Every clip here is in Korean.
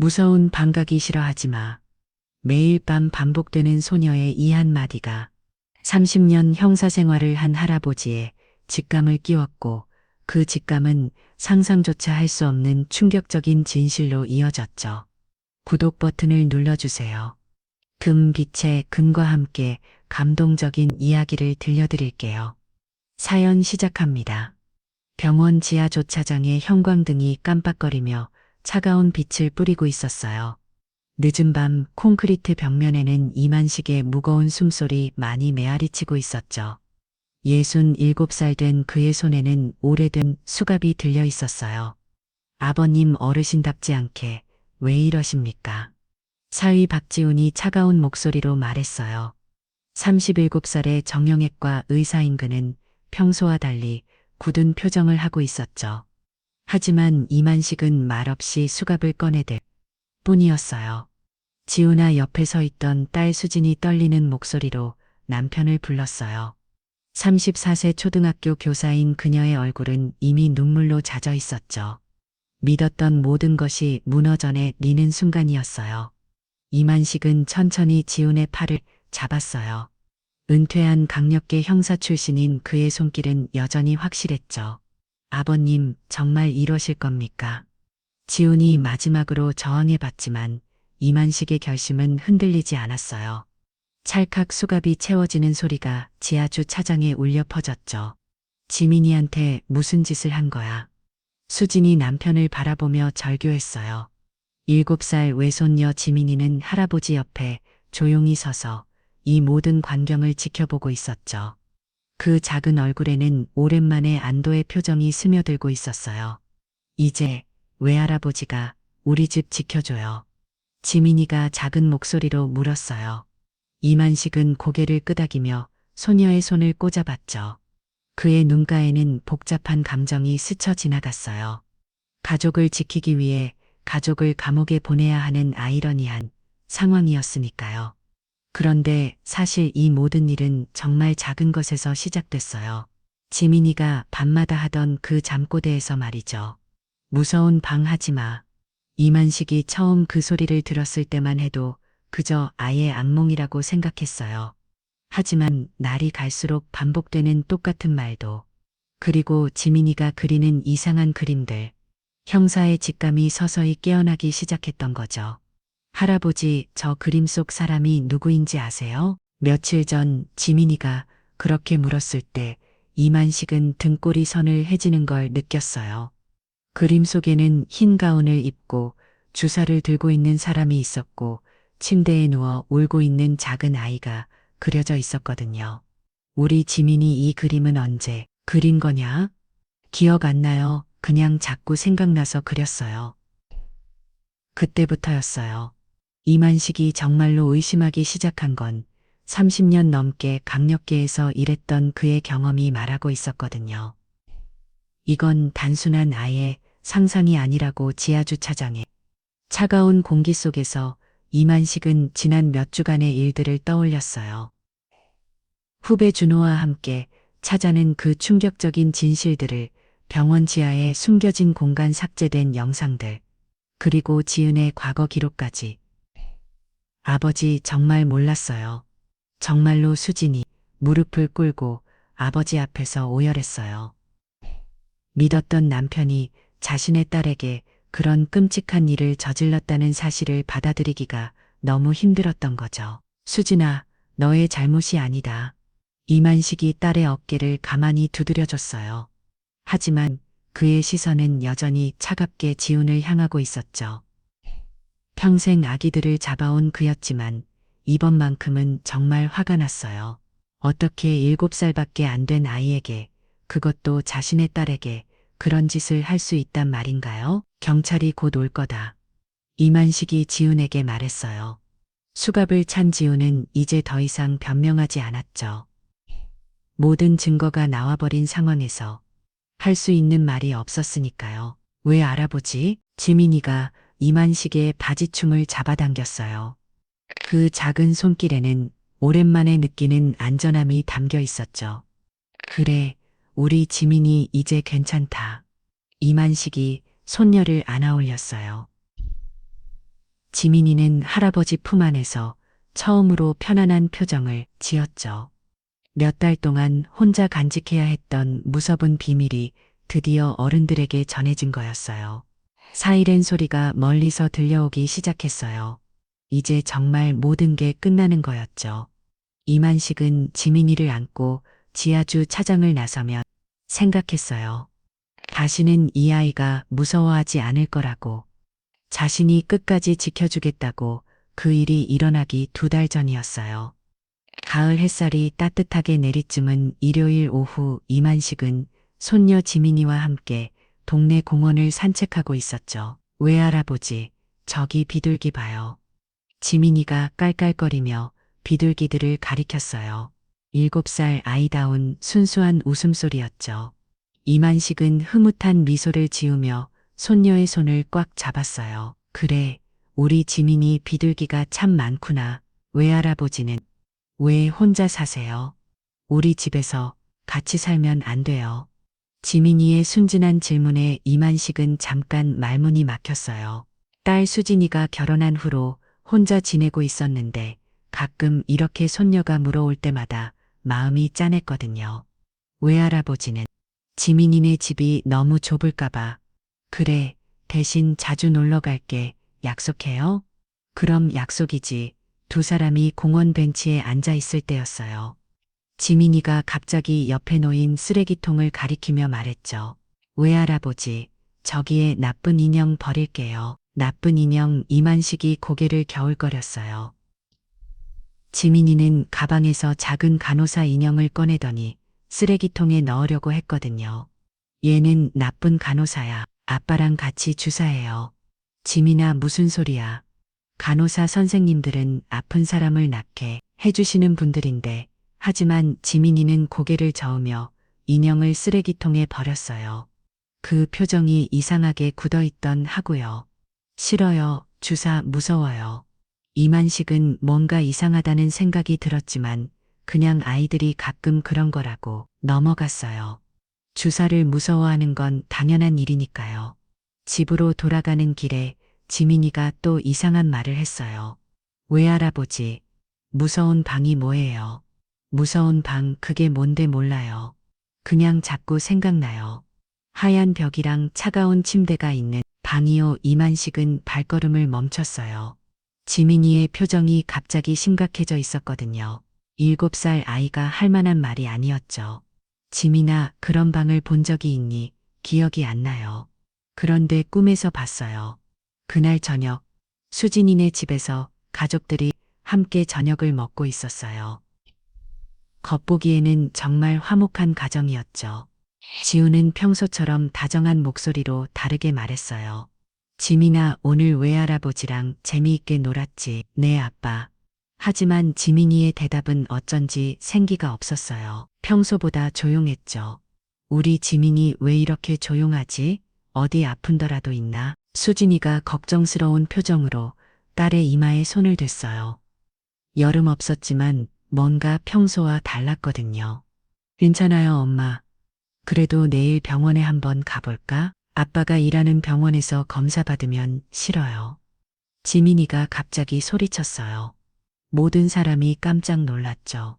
무서운 방 가기 싫어하지 마. 매일 밤 반복되는 소녀의 이 한마디가 30년 형사 생활을 한 할아버지의 직감을 끼웠고 그 직감은 상상조차 할 수 없는 충격적인 진실로 이어졌죠. 구독 버튼을 눌러주세요. 금빛의 금과 함께 감동적인 이야기를 들려드릴게요. 사연 시작합니다. 병원 지하 주차장에 형광등이 깜빡거리며 차가운 빛을 뿌리고 있었어요. 늦은 밤 콘크리트 벽면에는 이만식의 무거운 숨소리 많이 메아리치고 있었죠. 67살 된 그의 손에는 오래된 수갑이 들려 있었어요. 아버님 어르신답지 않게 왜 이러십니까? 사위 박지훈이 차가운 목소리로 말했어요. 37살의 정형외과 의사인 그는 평소와 달리 굳은 표정을 하고 있었죠. 하지만 이만식은 말없이 수갑을 꺼내댈 뿐이었어요. 지훈아 옆에 서 있던 딸 수진이 떨리는 목소리로 남편을 불렀어요. 34세 초등학교 교사인 그녀의 얼굴은 이미 눈물로 젖어 있었죠. 믿었던 모든 것이 무너져 내리는 순간이었어요. 이만식은 천천히 지훈의 팔을 잡았어요. 은퇴한 강력계 형사 출신인 그의 손길은 여전히 확실했죠. 아버님, 정말 이러실 겁니까? 지훈이 마지막으로 저항해봤지만 이만식의 결심은 흔들리지 않았어요. 찰칵 수갑이 채워지는 소리가 지하 주차장에 울려 퍼졌죠. 지민이한테 무슨 짓을 한 거야? 수진이 남편을 바라보며 절규했어요. 7살 외손녀 지민이는 할아버지 옆에 조용히 서서 이 모든 광경을 지켜보고 있었죠. 그 작은 얼굴에는 오랜만에 안도의 표정이 스며들고 있었어요. 이제 외할아버지가 우리 집 지켜줘요. 지민이가 작은 목소리로 물었어요. 이만식은 고개를 끄덕이며 소녀의 손을 꼬잡았죠. 그의 눈가에는 복잡한 감정이 스쳐 지나갔어요. 가족을 지키기 위해 가족을 감옥에 보내야 하는 아이러니한 상황이었으니까요. 그런데 사실 이 모든 일은 정말 작은 것에서 시작됐어요. 지민이가 밤마다 하던 그 잠꼬대에서 말이죠. 무서운 방 하지 마. 이만식이 처음 그 소리를 들었을 때만 해도 그저 아이의 악몽이라고 생각했어요. 하지만 날이 갈수록 반복되는 똑같은 말도, 그리고 지민이가 그리는 이상한 그림들, 형사의 직감이 서서히 깨어나기 시작했던 거죠. 할아버지, 저 그림 속 사람이 누구인지 아세요? 며칠 전 지민이가 그렇게 물었을 때 이만식은 등골이 선을 해지는 걸 느꼈어요. 그림 속에는 흰 가운을 입고 주사를 들고 있는 사람이 있었고 침대에 누워 울고 있는 작은 아이가 그려져 있었거든요. 우리 지민이 이 그림은 언제 그린 거냐? 기억 안 나요. 그냥 자꾸 생각나서 그렸어요. 그때부터였어요. 이만식이 정말로 의심하기 시작한 건 30년 넘게 강력계에서 일했던 그의 경험이 말하고 있었거든요. 이건 단순한 아이의 상상이 아니라고 지하주차장에 차가운 공기 속에서 이만식은 지난 몇 주간의 일들을 떠올렸어요. 후배 준호와 함께 찾아낸 그 충격적인 진실들을, 병원 지하에 숨겨진 공간 삭제된 영상들, 그리고 지은의 과거 기록까지. 아버지 정말 몰랐어요. 정말로 수진이 무릎을 꿇고 아버지 앞에서 오열했어요. 믿었던 남편이 자신의 딸에게 그런 끔찍한 일을 저질렀다는 사실을 받아들이기가 너무 힘들었던 거죠. 수진아, 너의 잘못이 아니다. 이만식이 딸의 어깨를 가만히 두드려줬어요. 하지만 그의 시선은 여전히 차갑게 지훈을 향하고 있었죠. 평생 아기들을 잡아온 그였지만 이번만큼은 정말 화가 났어요. 어떻게 7살밖에 안 된 아이에게, 그것도 자신의 딸에게 그런 짓을 할 수 있단 말인가요? 경찰이 곧 올 거다. 이만식이 지훈에게 말했어요. 수갑을 찬 지훈은 이제 더 이상 변명하지 않았죠. 모든 증거가 나와버린 상황에서 할 수 있는 말이 없었으니까요. 왜 알아보지? 지민이가 이만식의 바지춤을 잡아당겼어요. 그 작은 손길에는 오랜만에 느끼는 안전함이 담겨 있었죠. 그래, 우리 지민이 이제 괜찮다. 이만식이 손녀를 안아 올렸어요. 지민이는 할아버지 품 안에서 처음으로 편안한 표정을 지었죠. 몇 달 동안 혼자 간직해야 했던 무서운 비밀이 드디어 어른들에게 전해진 거였어요. 사이렌 소리가 멀리서 들려오기 시작했어요. 이제 정말 모든 게 끝나는 거였죠. 이만식은 지민이를 안고 지하주 차장을 나서며 생각했어요. 다시는 이 아이가 무서워하지 않을 거라고. 자신이 끝까지 지켜주겠다고. 그 일이 일어나기 2달 전이었어요. 가을 햇살이 따뜻하게 내리쬐은 일요일 오후 이만식은 손녀 지민이와 함께 동네 공원을 산책하고 있었죠. 외할아버지, 저기 비둘기 봐요. 지민이가 깔깔거리며 비둘기들을 가리켰어요. 7살 아이다운 순수한 웃음소리였죠. 이만식은 흐뭇한 미소를 지으며 손녀의 손을 꽉 잡았어요. 그래, 우리 지민이 비둘기가 참 많구나. 외할아버지는 왜 혼자 사세요? 우리 집에서 같이 살면 안 돼요. 지민이의 순진한 질문에 이만식은 잠깐 말문이 막혔어요. 딸 수진이가 결혼한 후로 혼자 지내고 있었는데 가끔 이렇게 손녀가 물어올 때마다 마음이 짠했거든요. 외할아버지는 지민이네 집이 너무 좁을까봐. 그래, 대신 자주 놀러 갈게. 약속해요? 그럼 약속이지. 2사람이 공원 벤치에 앉아 있을 때였어요. 지민이가 갑자기 옆에 놓인 쓰레기통을 가리키며 말했죠. 외할아버지, 저기에 나쁜 인형 버릴게요. 나쁜 인형. 이만식이 고개를 겨울거렸어요. 지민이는 가방에서 작은 간호사 인형을 꺼내더니 쓰레기통에 넣으려고 했거든요. 얘는 나쁜 간호사야. 아빠랑 같이 주사해요. 지민아, 무슨 소리야. 간호사 선생님들은 아픈 사람을 낫게 해주시는 분들인데. 하지만 지민이는 고개를 저으며 인형을 쓰레기통에 버렸어요. 그 표정이 이상하게 굳어있던 하고요. 싫어요. 주사 무서워요. 이만식은 뭔가 이상하다는 생각이 들었지만 그냥 아이들이 가끔 그런 거라고 넘어갔어요. 주사를 무서워하는 건 당연한 일이니까요. 집으로 돌아가는 길에 지민이가 또 이상한 말을 했어요. 외할아버지, 무서운 방이 뭐예요? 무서운 방, 그게 뭔데 몰라요. 그냥 자꾸 생각나요. 하얀 벽이랑 차가운 침대가 있는 방이요. 이만식은 발걸음을 멈췄어요. 지민이의 표정이 갑자기 심각해져 있었거든요. 7살 아이가 할 만한 말이 아니었죠. 지민아, 그런 방을 본 적이 있니? 기억이 안 나요. 그런데 꿈에서 봤어요. 그날 저녁, 수진이네 집에서 가족들이 함께 저녁을 먹고 있었어요. 겉보기에는 정말 화목한 가정이었죠. 지우는 평소처럼 다정한 목소리로 다르게 말했어요. 지민아, 오늘 외할아버지랑 재미있게 놀았지? 네, 아빠. 하지만 지민이의 대답은 어쩐지 생기가 없었어요. 평소보다 조용했죠. 우리 지민이 왜 이렇게 조용하지? 어디 아픈더라도 있나? 수진이가 걱정스러운 표정으로 딸의 이마에 손을 댔어요. 여름 없었지만 뭔가 평소와 달랐거든요. 괜찮아요, 엄마. 그래도 내일 병원에 한번 가볼까? 아빠가 일하는 병원에서 검사 받으면 싫어요. 지민이가 갑자기 소리쳤어요. 모든 사람이 깜짝 놀랐죠.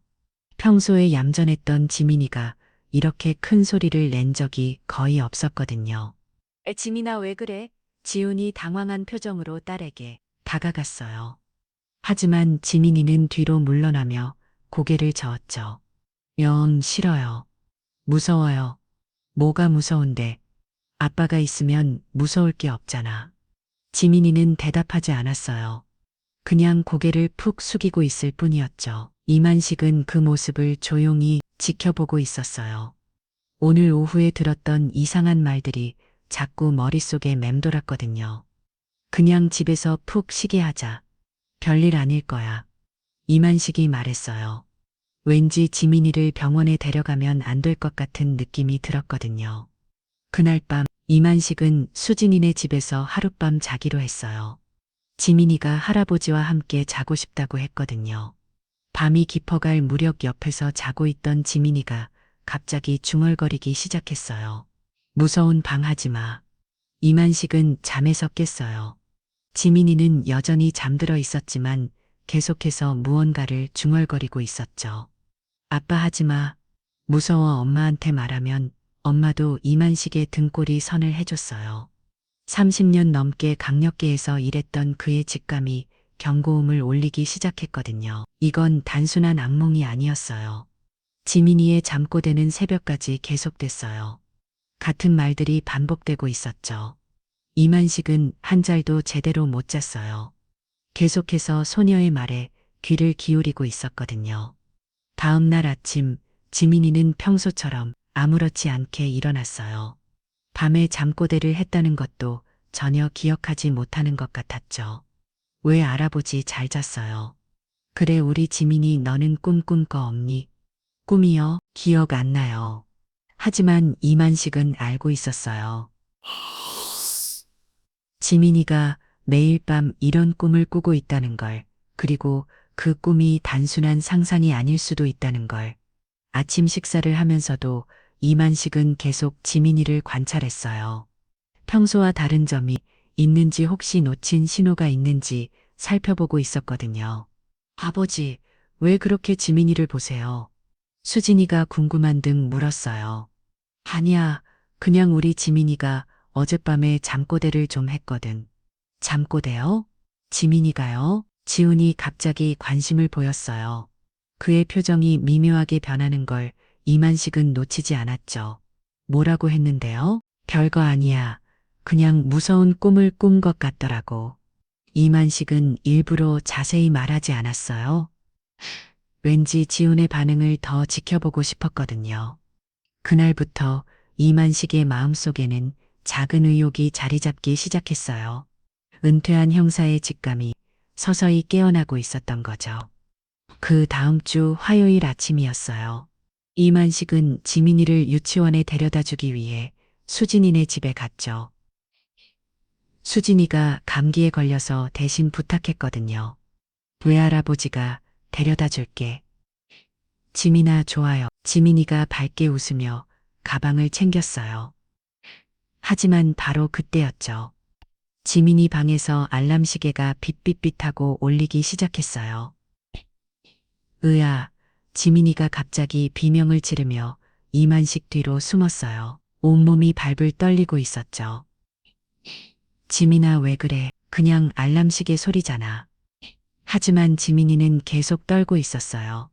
평소에 얌전했던 지민이가 이렇게 큰 소리를 낸 적이 거의 없었거든요. 지민아, 왜 그래? 지훈이 당황한 표정으로 딸에게 다가갔어요. 하지만 지민이는 뒤로 물러나며 고개를 저었죠. 영 싫어요. 무서워요. 뭐가 무서운데? 아빠가 있으면 무서울 게 없잖아. 지민이는 대답하지 않았어요. 그냥 고개를 푹 숙이고 있을 뿐이었죠. 이만식은 그 모습을 조용히 지켜보고 있었어요. 오늘 오후에 들었던 이상한 말들이 자꾸 머릿속에 맴돌았거든요. 그냥 집에서 푹 쉬게 하자. 별일 아닐 거야. 이만식이 말했어요. 왠지 지민이를 병원에 데려가면 안 될 것 같은 느낌이 들었거든요. 그날 밤 이만식은 수진이네 집에서 하룻밤 자기로 했어요. 지민이가 할아버지와 함께 자고 싶다고 했거든요. 밤이 깊어갈 무렵 옆에서 자고 있던 지민이가 갑자기 중얼거리기 시작했어요. 무서운 방 하지 마. 이만식은 잠에서 깼어요. 지민이는 여전히 잠들어 있었지만 계속해서 무언가를 중얼거리고 있었죠. 아빠 하지 마. 무서워 엄마한테 말하면 엄마도 이만식의 등골이 선을 해줬어요. 30년 넘게 강력계에서 일했던 그의 직감이 경고음을 올리기 시작했거든요. 이건 단순한 악몽이 아니었어요. 지민이의 잠꼬대는 새벽까지 계속됐어요. 같은 말들이 반복되고 있었죠. 이만식은 한 잘도 제대로 못 잤어요. 계속해서 소녀의 말에 귀를 기울이고 있었거든요. 다음 날 아침, 지민이는 평소처럼 아무렇지 않게 일어났어요. 밤에 잠꼬대를 했다는 것도 전혀 기억하지 못하는 것 같았죠. 왜 알아보지 잘 잤어요. 그래 우리 지민이 너는 꿈 꾼 거 없니? 꿈이요? 기억 안 나요. 하지만 이만식은 알고 있었어요. 지민이가 매일 밤 이런 꿈을 꾸고 있다는 걸, 그리고 그 꿈이 단순한 상상이 아닐 수도 있다는 걸. 아침 식사를 하면서도 이만식은 계속 지민이를 관찰했어요. 평소와 다른 점이 있는지 혹시 놓친 신호가 있는지 살펴보고 있었거든요. 아버지, 왜 그렇게 지민이를 보세요? 수진이가 궁금한 등 물었어요. 아니야, 그냥 우리 지민이가 어젯밤에 잠꼬대를 좀 했거든. 잠꼬대요? 지민이가요? 지훈이 갑자기 관심을 보였어요. 그의 표정이 미묘하게 변하는 걸 이만식은 놓치지 않았죠. 뭐라고 했는데요? 별거 아니야. 그냥 무서운 꿈을 꾼 것 같더라고. 이만식은 일부러 자세히 말하지 않았어요. 왠지 지훈의 반응을 더 지켜보고 싶었거든요. 그날부터 이만식의 마음속에는 작은 의욕이 자리 잡기 시작했어요. 은퇴한 형사의 직감이 서서히 깨어나고 있었던 거죠. 그 다음 주 화요일 아침이었어요. 이만식은 지민이를 유치원에 데려다 주기 위해 수진이네 집에 갔죠. 수진이가 감기에 걸려서 대신 부탁했거든요. 외할아버지가 데려다 줄게. 지민아 좋아요. 지민이가 밝게 웃으며 가방을 챙겼어요. 하지만 바로 그때였죠. 지민이 방에서 알람 시계가 빗빗빗하고 울리기 시작했어요. 으아, 지민이가 갑자기 비명을 지르며 이만식 뒤로 숨었어요. 온몸이 발불 떨리고 있었죠. 지민아 왜 그래? 그냥 알람 시계 소리잖아. 하지만 지민이는 계속 떨고 있었어요.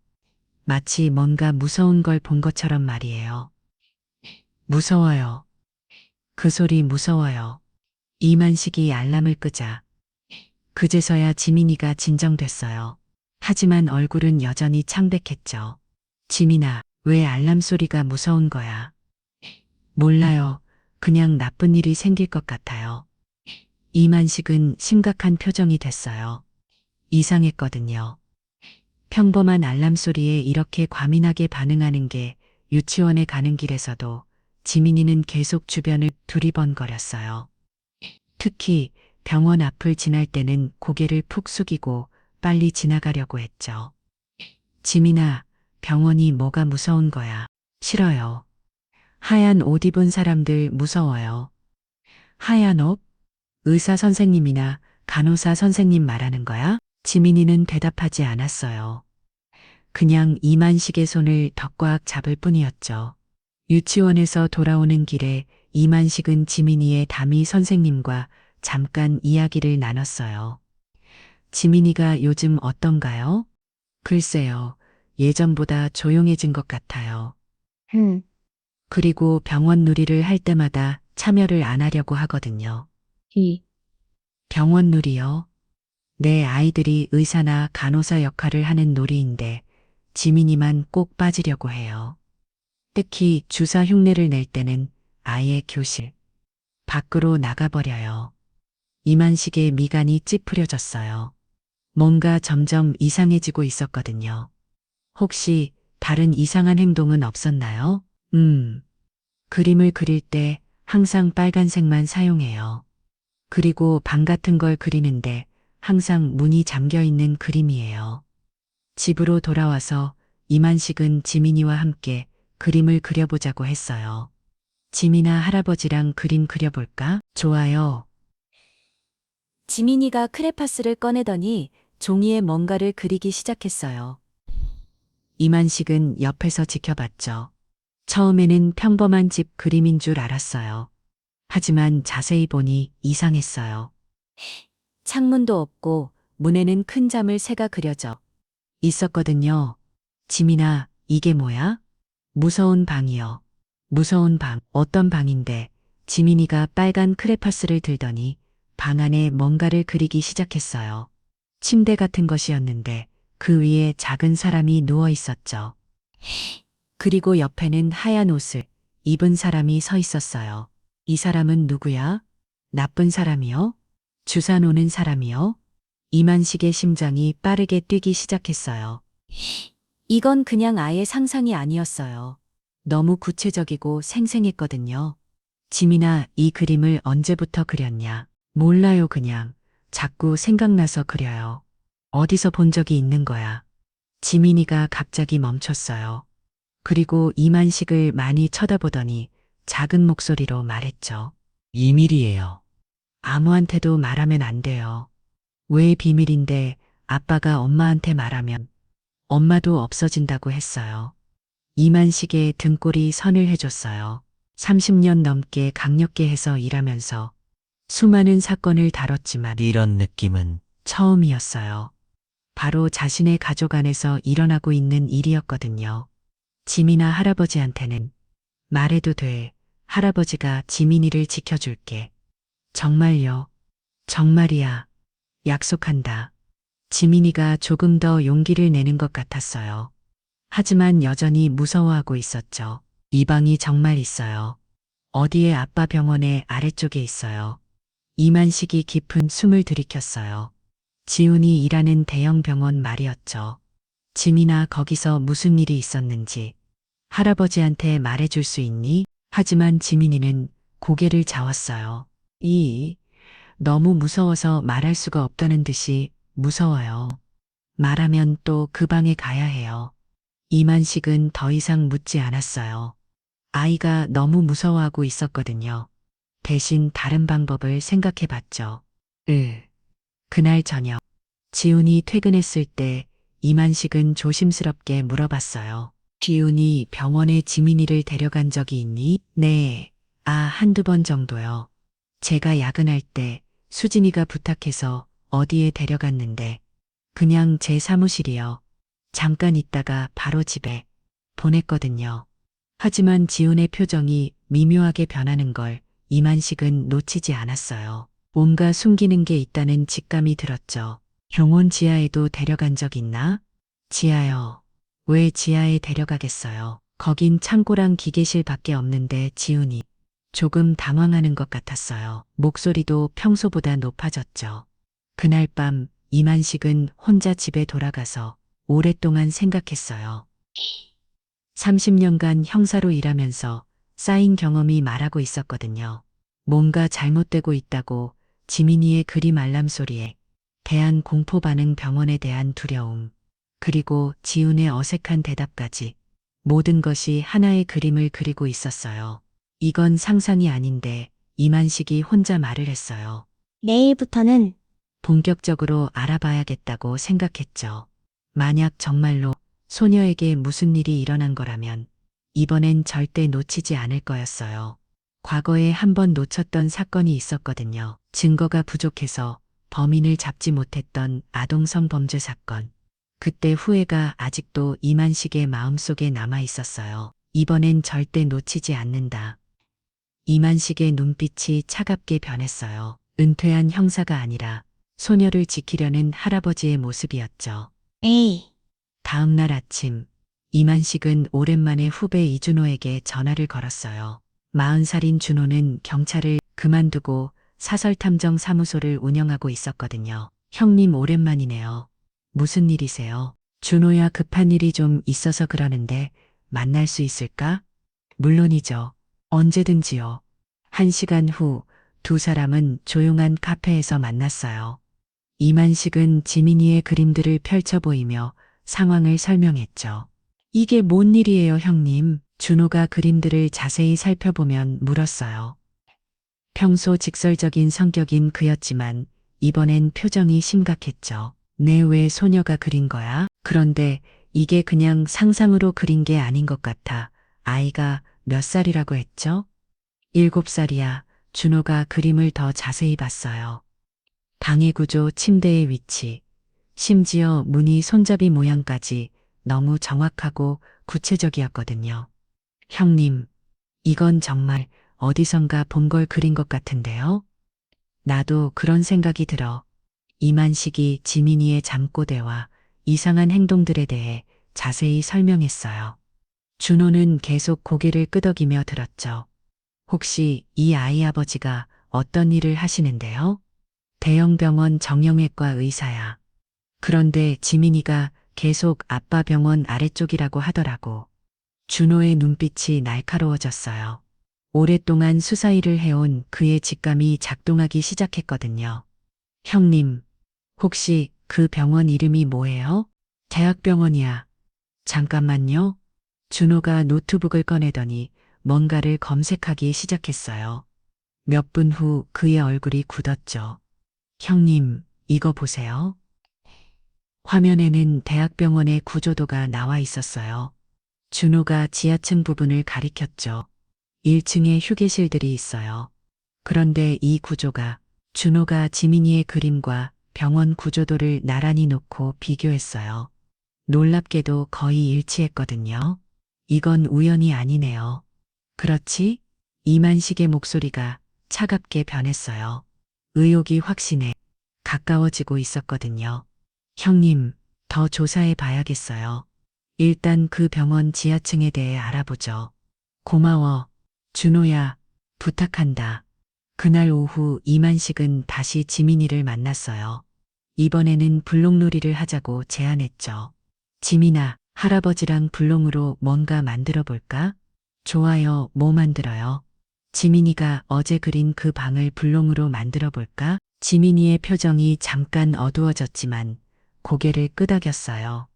마치 뭔가 무서운 걸 본 것처럼 말이에요. 무서워요. 그 소리 무서워요. 이만식이 알람을 끄자. 그제서야 지민이가 진정됐어요. 하지만 얼굴은 여전히 창백했죠. 지민아, 왜 알람 소리가 무서운 거야? 몰라요. 그냥 나쁜 일이 생길 것 같아요. 이만식은 심각한 표정이 됐어요. 이상했거든요. 평범한 알람 소리에 이렇게 과민하게 반응하는 게 유치원에 가는 길에서도 지민이는 계속 주변을 두리번거렸어요. 특히 병원 앞을 지날 때는 고개를 푹 숙이고 빨리 지나가려고 했죠. 지민아, 병원이 뭐가 무서운 거야? 싫어요. 하얀 옷 입은 사람들 무서워요. 하얀 옷? 의사 선생님이나 간호사 선생님 말하는 거야? 지민이는 대답하지 않았어요. 그냥 이만식의 손을 더 꽉 잡을 뿐이었죠. 유치원에서 돌아오는 길에 이만식은 지민이의 담임 선생님과 잠깐 이야기를 나눴어요. 지민이가 요즘 어떤가요? 글쎄요, 예전보다 조용해진 것 같아요. 그리고 병원 누리를 할 때마다 참여를 안 하려고 하거든요. 이, 병원 누리요? 내 아이들이 의사나 간호사 역할을 하는 놀이인데 지민이만 꼭 빠지려고 해요. 특히 주사 흉내를 낼 때는 아예 교실 밖으로 나가버려요. 이만식의 미간이 찌푸려졌어요. 뭔가 점점 이상해지고 있었거든요. 혹시 다른 이상한 행동은 없었나요? 그림을 그릴 때 항상 빨간색만 사용해요. 그리고 방 같은 걸 그리는데 항상 문이 잠겨 있는 그림이에요. 집으로 돌아와서 이만식은 지민이와 함께 그림을 그려보자고 했어요. 지민아 할아버지랑 그림 그려볼까? 좋아요. 지민이가 크레파스를 꺼내더니 종이에 뭔가를 그리기 시작했어요. 이만식은 옆에서 지켜봤죠. 처음에는 평범한 집 그림인 줄 알았어요. 하지만 자세히 보니 이상했어요. 창문도 없고 문에는 큰 자물쇠가 그려져 있었거든요. 지민아, 이게 뭐야? 무서운 방이요. 무서운 방. 어떤 방인데? 지민이가 빨간 크레파스를 들더니 방 안에 뭔가를 그리기 시작했어요. 침대 같은 것이었는데 그 위에 작은 사람이 누워 있었죠. 그리고 옆에는 하얀 옷을 입은 사람이 서 있었어요. 이 사람은 누구야? 나쁜 사람이요? 주사 놓는 사람이요? 이만식의 심장이 빠르게 뛰기 시작했어요. 이건 그냥 아예 상상이 아니었어요. 너무 구체적이고 생생했거든요. 지민아, 이 그림을 언제부터 그렸냐? 몰라요, 그냥. 자꾸 생각나서 그려요. 어디서 본 적이 있는 거야. 지민이가 갑자기 멈췄어요. 그리고 이만식을 많이 쳐다보더니 작은 목소리로 말했죠. 비밀이에요. 아무한테도 말하면 안 돼요. 왜 비밀인데 아빠가 엄마한테 말하면 엄마도 없어진다고 했어요. 이만식의 등골이 선을 해줬어요. 30년 넘게 강력계에서 일하면서 수많은 사건을 다뤘지만 이런 느낌은 처음이었어요. 바로 자신의 가족 안에서 일어나고 있는 일이었거든요. 지민아 할아버지한테는 말해도 돼. 할아버지가 지민이를 지켜줄게. 정말요. 정말이야. 약속한다. 지민이가 조금 더 용기를 내는 것 같았어요. 하지만 여전히 무서워하고 있었죠. 이 방이 정말 있어요. 어디에 아빠 병원의 아래쪽에 있어요. 이만식이 깊은 숨을 들이켰어요. 지훈이 일하는 대형 병원 말이었죠. 지민아 거기서 무슨 일이 있었는지 할아버지한테 말해줄 수 있니? 하지만 지민이는 고개를 저었어요. 너무 무서워서 말할 수가 없다는 듯이 무서워요. 말하면 또 그 방에 가야 해요. 이만식은 더 이상 묻지 않았어요. 아이가 너무 무서워하고 있었거든요. 대신 다른 방법을 생각해 봤죠. 그날 저녁, 지훈이 퇴근했을 때 이만식은 조심스럽게 물어봤어요. 지훈이 병원에 지민이를 데려간 적이 있니? 네. 한두 번 정도요. 제가 야근할 때 수진이가 부탁해서 어디에 데려갔는데 그냥 제 사무실이요. 잠깐 있다가 바로 집에 보냈거든요. 하지만 지훈의 표정이 미묘하게 변하는 걸 이만식은 놓치지 않았어요. 뭔가 숨기는 게 있다는 직감이 들었죠. 병원 지하에도 데려간 적 있나? 지하요. 왜 지하에 데려가겠어요? 거긴 창고랑 기계실 밖에 없는데 지훈이 조금 당황하는 것 같았어요. 목소리도 평소보다 높아졌죠. 그날 밤 이만식은 혼자 집에 돌아가서 오랫동안 생각했어요. 30년간 형사로 일하면서 쌓인 경험이 말하고 있었거든요. 뭔가 잘못되고 있다고 지민이의 그림 알람 소리에 대한 공포 반응 병원에 대한 두려움, 그리고 지훈의 어색한 대답까지 모든 것이 하나의 그림을 그리고 있었어요. 이건 상상이 아닌데 이만식이 혼자 말을 했어요. 내일부터는 본격적으로 알아봐야겠다고 생각했죠. 만약 정말로 소녀에게 무슨 일이 일어난 거라면 이번엔 절대 놓치지 않을 거였어요. 과거에 한 번 놓쳤던 사건이 있었거든요. 증거가 부족해서 범인을 잡지 못했던 아동 성범죄 사건. 그때 후회가 아직도 이만식의 마음속에 남아 있었어요. 이번엔 절대 놓치지 않는다. 이만식의 눈빛이 차갑게 변했어요. 은퇴한 형사가 아니라 소녀를 지키려는 할아버지의 모습이었죠. 에이, 다음 날 아침, 이만식은 오랜만에 후배 이준호에게 전화를 걸었어요. 40살인 준호는 경찰을 그만두고 사설탐정 사무소를 운영하고 있었거든요. 형님 오랜만이네요. 무슨 일이세요? 준호야 급한 일이 좀 있어서 그러는데 만날 수 있을까? 물론이죠. 언제든지요. 1시간 후 두 사람은 조용한 카페에서 만났어요. 이만식은 지민이의 그림들을 펼쳐 보이며 상황을 설명했죠. 이게 뭔 일이에요, 형님? 준호가 그림들을 자세히 살펴보면 물었어요. 평소 직설적인 성격인 그였지만 이번엔 표정이 심각했죠. 내 왜 소녀가 그린 거야? 그런데 이게 그냥 상상으로 그린 게 아닌 것 같아. 아이가 몇 살이라고 했죠? 7살이야. 준호가 그림을 더 자세히 봤어요. 방의 구조, 침대의 위치, 심지어 문이 손잡이 모양까지 너무 정확하고 구체적이었거든요. 형님, 이건 정말 어디선가 본 걸 그린 것 같은데요? 나도 그런 생각이 들어. 이만식이 지민이의 잠꼬대와 이상한 행동들에 대해 자세히 설명했어요. 준호는 계속 고개를 끄덕이며 들었죠. 혹시 이 아이 아버지가 어떤 일을 하시는데요? 대형 병원 정형외과 의사야. 그런데 지민이가 계속 아빠 병원 아래쪽이라고 하더라고. 준호의 눈빛이 날카로워졌어요. 오랫동안 수사 일을 해온 그의 직감이 작동하기 시작했거든요. 형님, 혹시 그 병원 이름이 뭐예요? 대학병원이야. 잠깐만요. 준호가 노트북을 꺼내더니 뭔가를 검색하기 시작했어요. 몇 분 후 그의 얼굴이 굳었죠. 형님, 이거 보세요. 화면에는 대학병원의 구조도가 나와 있었어요. 준호가 지하층 부분을 가리켰죠. 1층에 휴게실들이 있어요. 그런데 이 구조가 준호가 지민이의 그림과 병원 구조도를 나란히 놓고 비교했어요. 놀랍게도 거의 일치했거든요. 이건 우연이 아니네요. 그렇지? 이만식의 목소리가 차갑게 변했어요. 의욕이 확신에 가까워지고 있었거든요. 형님, 더 조사해 봐야겠어요. 일단 그 병원 지하층에 대해 알아보죠. 고마워. 준호야, 부탁한다. 그날 오후 이만식은 다시 지민이를 만났어요. 이번에는 블록놀이를 하자고 제안했죠. 지민아, 할아버지랑 블록으로 뭔가 만들어 볼까? 좋아요, 뭐 만들어요? 지민이가 어제 그린 그 방을 블록으로 만들어 볼까? 지민이의 표정이 잠깐 어두워졌지만 고개를 끄덕였어요.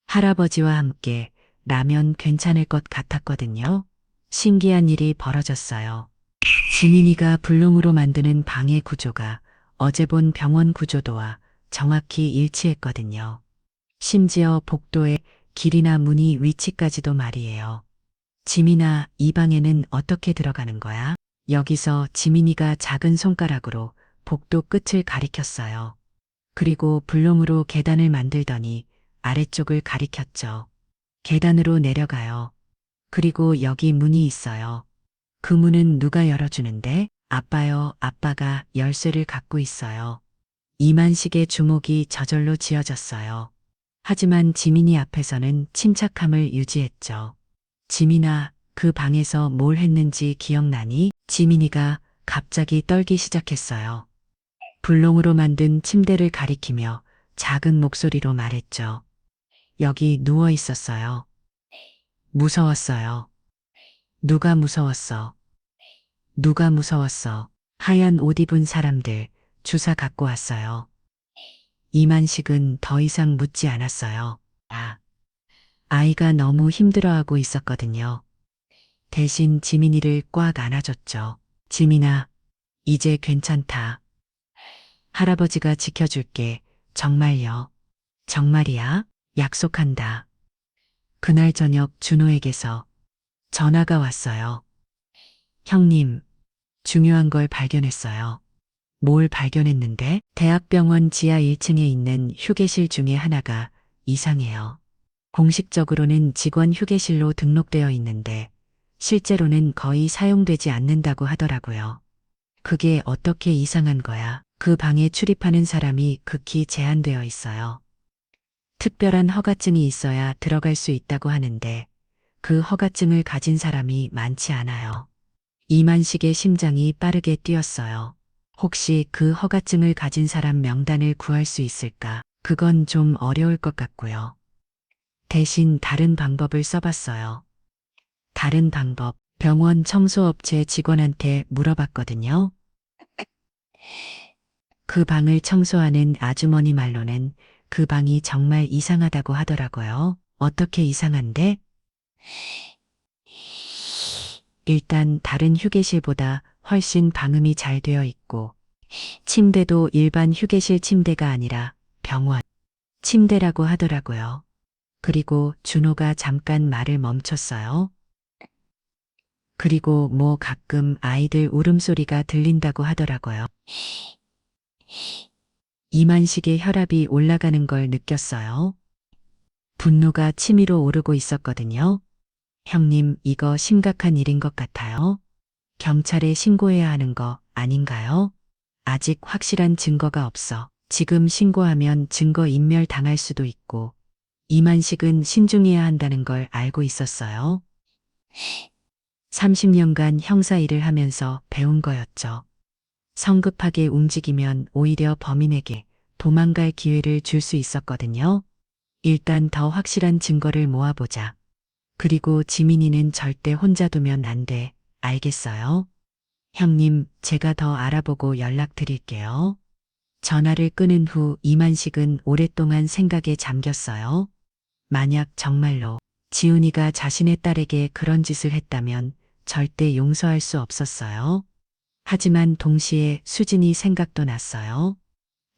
할아버지와 함께 라면 괜찮을 것 같았거든요. 신기한 일이 벌어졌어요. 지민이가 블록으로 만드는 방의 구조가 어제 본 병원 구조도와 정확히 일치했거든요. 심지어 복도의 길이나 문이 위치까지도 말이에요. 지민아, 이 방에는 어떻게 들어가는 거야? 여기서 지민이가 작은 손가락으로 복도 끝을 가리켰어요. 그리고 블록으로 계단을 만들더니 아래쪽을 가리켰죠. 계단으로 내려가요. 그리고 여기 문이 있어요. 그 문은 누가 열어주는데? 아빠요, 아빠가 열쇠를 갖고 있어요. 이만식의 주목이 저절로 지어졌어요. 하지만 지민이 앞에서는 침착함을 유지했죠. 지민아, 그 방에서 뭘 했는지 기억나니? 지민이가 갑자기 떨기 시작했어요. 불롱으로 만든 침대를 가리키며 작은 목소리로 말했죠. 여기 누워 있었어요. 무서웠어요. 누가 무서웠어? 누가 무서웠어? 하얀 옷 입은 사람들, 주사 갖고 왔어요. 이만식은 더 이상 묻지 않았어요. 아이가 너무 힘들어하고 있었거든요. 대신 지민이를 꽉 안아줬죠. 지민아, 이제 괜찮다. 할아버지가 지켜줄게. 정말요. 정말이야? 약속한다. 그날 저녁 준호에게서 전화가 왔어요. 형님, 중요한 걸 발견했어요. 뭘 발견했는데? 대학병원 지하 1층에 있는 휴게실 중에 하나가 이상해요. 공식적으로는 직원 휴게실로 등록되어 있는데 실제로는 거의 사용되지 않는다고 하더라고요. 그게 어떻게 이상한 거야? 그 방에 출입하는 사람이 극히 제한되어 있어요. 특별한 허가증이 있어야 들어갈 수 있다고 하는데 그 허가증을 가진 사람이 많지 않아요. 이만식의 심장이 빠르게 뛰었어요. 혹시 그 허가증을 가진 사람 명단을 구할 수 있을까? 그건 좀 어려울 것 같고요. 대신 다른 방법을 써봤어요. 다른 방법, 병원 청소업체 직원한테 물어봤거든요. 그 방을 청소하는 아주머니 말로는 그 방이 정말 이상하다고 하더라고요. 어떻게 이상한데? 일단 다른 휴게실보다 훨씬 방음이 잘 되어 있고 침대도 일반 휴게실 침대가 아니라 병원 침대라고 하더라고요. 그리고 준호가 잠깐 말을 멈췄어요. 그리고 뭐 가끔 아이들 울음소리가 들린다고 하더라고요. 이만식의 혈압이 올라가는 걸 느꼈어요. 분노가 치밀어 오르고 있었거든요. 형님, 이거 심각한 일인 것 같아요. 경찰에 신고해야 하는 거 아닌가요? 아직 확실한 증거가 없어. 지금 신고하면 증거 인멸 당할 수도 있고, 이만식은 신중해야 한다는 걸 알고 있었어요. 30년간 형사 일을 하면서 배운 거였죠. 성급하게 움직이면 오히려 범인에게 도망갈 기회를 줄 수 있었거든요. 일단 더 확실한 증거를 모아보자. 그리고 지민이는 절대 혼자 두면 안 돼. 알겠어요? 형님, 제가 더 알아보고 연락드릴게요. 전화를 끊은 후 이만식은 오랫동안 생각에 잠겼어요. 만약 정말로 지훈이가 자신의 딸에게 그런 짓을 했다면 절대 용서할 수 없었어요. 하지만 동시에 수진이 생각도 났어요.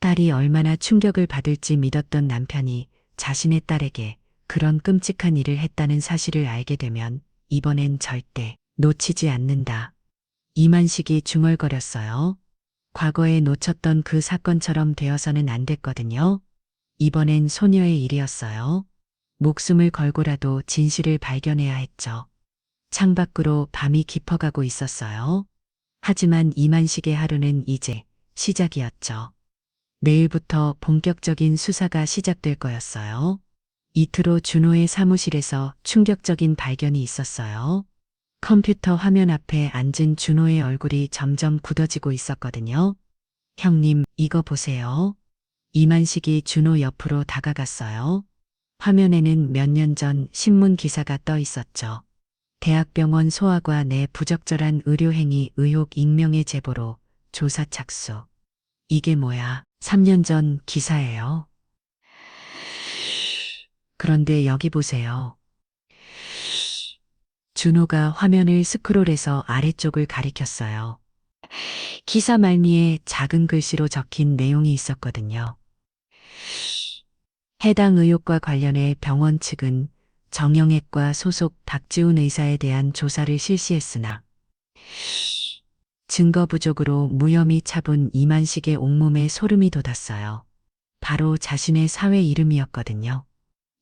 딸이 얼마나 충격을 받을지 믿었던 남편이 자신의 딸에게 그런 끔찍한 일을 했다는 사실을 알게 되면 이번엔 절대 놓치지 않는다. 이만식이 중얼거렸어요. 과거에 놓쳤던 그 사건처럼 되어서는 안 됐거든요. 이번엔 소녀의 일이었어요. 목숨을 걸고라도 진실을 발견해야 했죠. 창밖으로 밤이 깊어가고 있었어요. 하지만 이만식의 하루는 이제 시작이었죠. 내일부터 본격적인 수사가 시작될 거였어요. 이틀 후 준호의 사무실에서 충격적인 발견이 있었어요. 컴퓨터 화면 앞에 앉은 준호의 얼굴이 점점 굳어지고 있었거든요. 형님, 이거 보세요. 이만식이 준호 옆으로 다가갔어요. 화면에는 몇 년 전 신문 기사가 떠 있었죠. 대학병원 소아과 내 부적절한 의료행위 의혹 익명의 제보로 조사 착수. 이게 뭐야? 3년 전 기사예요. 그런데 여기 보세요. 준호가 화면을 스크롤해서 아래쪽을 가리켰어요. 기사 말미에 작은 글씨로 적힌 내용이 있었거든요. 해당 의혹과 관련해 병원 측은 정형외과 소속 박지훈 의사에 대한 조사를 실시했으나 증거 부족으로 무혐의 처분 이만식의 온몸에 소름이 돋았어요. 바로 자신의 사회 이름이었거든요.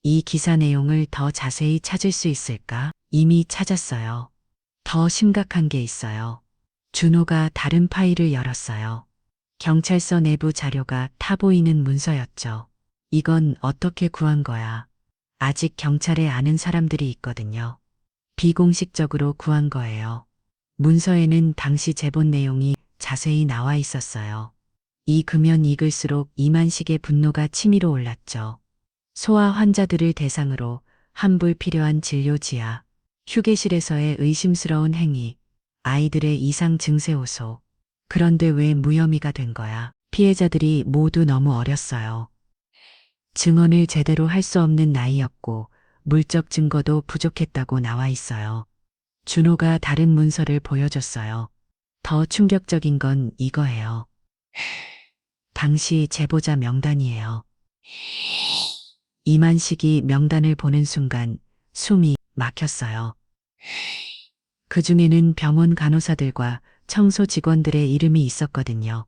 이 기사 내용을 더 자세히 찾을 수 있을까? 이미 찾았어요. 더 심각한 게 있어요. 준호가 다른 파일을 열었어요. 경찰서 내부 자료가 타 보이는 문서였죠. 이건 어떻게 구한 거야? 아직 경찰에 아는 사람들이 있거든요. 비공식적으로 구한 거예요. 문서에는 당시 제본 내용이 자세히 나와 있었어요. 읽으면 읽을수록 이만식의 분노가 치밀어 올랐죠. 소아 환자들을 대상으로 환불 필요한 진료 지하, 휴게실에서의 의심스러운 행위, 아이들의 이상 증세 호소. 그런데 왜 무혐의가 된 거야? 피해자들이 모두 너무 어렸어요. 증언을 제대로 할 수 없는 나이였고 물적 증거도 부족했다고 나와 있어요. 준호가 다른 문서를 보여줬어요. 더 충격적인 건 이거예요. 당시 제보자 명단이에요. 이만식이 명단을 보는 순간 숨이 막혔어요. 그 중에는 병원 간호사들과 청소 직원들의 이름이 있었거든요.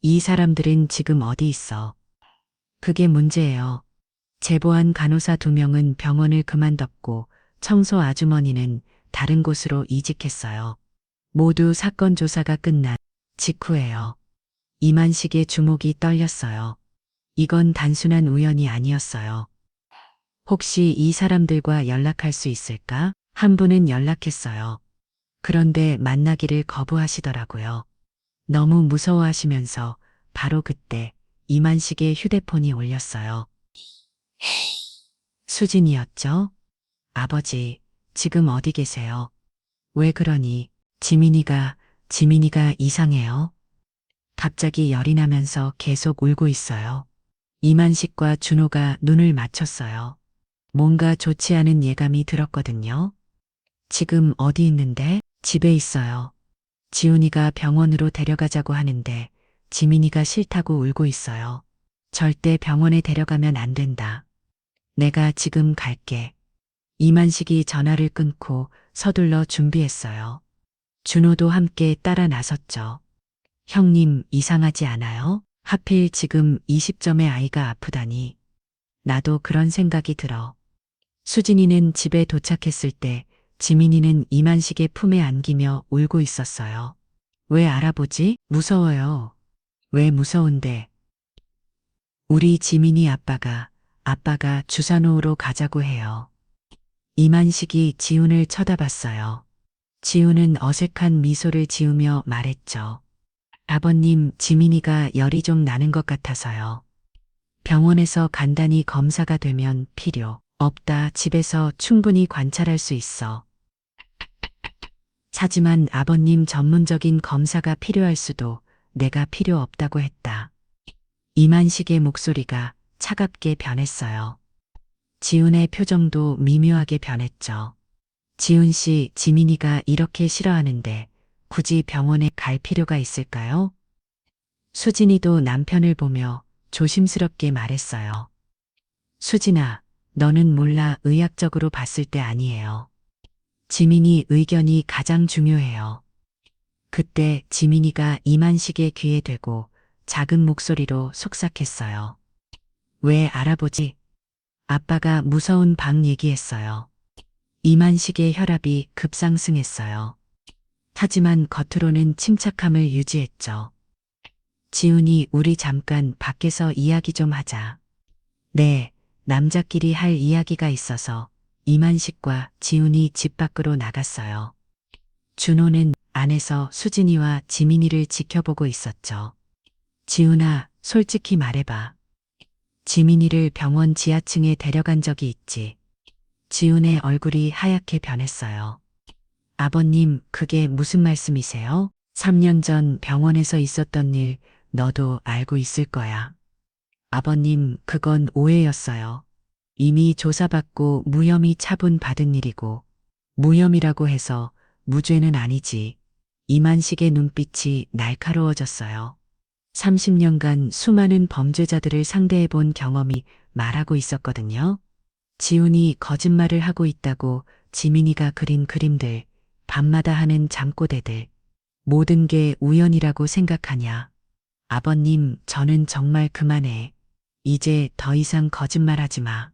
이 사람들은 지금 어디 있어? 그게 문제예요. 제보한 간호사 2명은 병원을 그만뒀고 청소 아주머니는 다른 곳으로 이직했어요. 모두 사건 조사가 끝난 직후예요. 이만식의 주목이 떨렸어요. 이건 단순한 우연이 아니었어요. 혹시 이 사람들과 연락할 수 있을까? 한 분은 연락했어요. 그런데 만나기를 거부하시더라고요. 너무 무서워하시면서 바로 그때 이만식의 휴대폰이 울렸어요. 수진이었죠? 아버지, 지금 어디 계세요? 왜 그러니? 지민이가 이상해요. 갑자기 열이 나면서 계속 울고 있어요. 이만식과 준호가 눈을 맞췄어요. 뭔가 좋지 않은 예감이 들었거든요. 지금 어디 있는데? 집에 있어요. 지훈이가 병원으로 데려가자고 하는데 지민이가 싫다고 울고 있어요. 절대 병원에 데려가면 안 된다. 내가 지금 갈게. 이만식이 전화를 끊고 서둘러 준비했어요. 준호도 함께 따라 나섰죠. 형님, 이상하지 않아요? 하필 지금 20점의 아이가 아프다니. 나도 그런 생각이 들어. 수진이는 집에 도착했을 때 지민이는 이만식의 품에 안기며 울고 있었어요. 왜 알아보지? 무서워요. 왜 무서운데? 우리 지민이 아빠가 주산호로 가자고 해요. 이만식이 지훈을 쳐다봤어요. 지훈은 어색한 미소를 지으며 말했죠. 아버님, 지민이가 열이 좀 나는 것 같아서요. 병원에서 간단히 검사가 되면 필요 없다. 집에서 충분히 관찰할 수 있어. 하지만 아버님 전문적인 검사가 필요할 수도 내가 필요 없다고 했다. 이만식의 목소리가 차갑게 변했어요. 지훈의 표정도 미묘하게 변했죠. 지훈 씨, 지민이가 이렇게 싫어하는데 굳이 병원에 갈 필요가 있을까요? 수진이도 남편을 보며 조심스럽게 말했어요. 수진아, 너는 몰라. 의학적으로 봤을 때 아니에요. 지민이 의견이 가장 중요해요. 그때 지민이가 이만식의 귀에 대고 작은 목소리로 속삭했어요. 왜 알아보지? 아빠가 무서운 방 얘기했어요. 이만식의 혈압이 급상승했어요. 하지만 겉으로는 침착함을 유지했죠. 지훈이, 우리 잠깐 밖에서 이야기 좀 하자. 네, 남자끼리 할 이야기가 있어서 이만식과 지훈이 집 밖으로 나갔어요. 준호는 안에서 수진이와 지민이를 지켜보고 있었죠. 지훈아, 솔직히 말해봐. 지민이를 병원 지하층에 데려간 적이 있지. 지훈의 얼굴이 하얗게 변했어요. 아버님, 그게 무슨 말씀이세요? 3년 전 병원에서 있었던 일 너도 알고 있을 거야. 아버님, 그건 오해였어요. 이미 조사받고 무혐의 처분 받은 일이고, 무혐의라고 해서 무죄는 아니지. 이만식의 눈빛이 날카로워졌어요. 30년간 수많은 범죄자들을 상대해 본 경험이 말하고 있었거든요. 지훈이 거짓말을 하고 있다고 지민이가 그린 그림들, 밤마다 하는 잠꼬대들, 모든 게 우연이라고 생각하냐. 아버님, 저는 정말 그만해. 이제 더 이상 거짓말하지 마.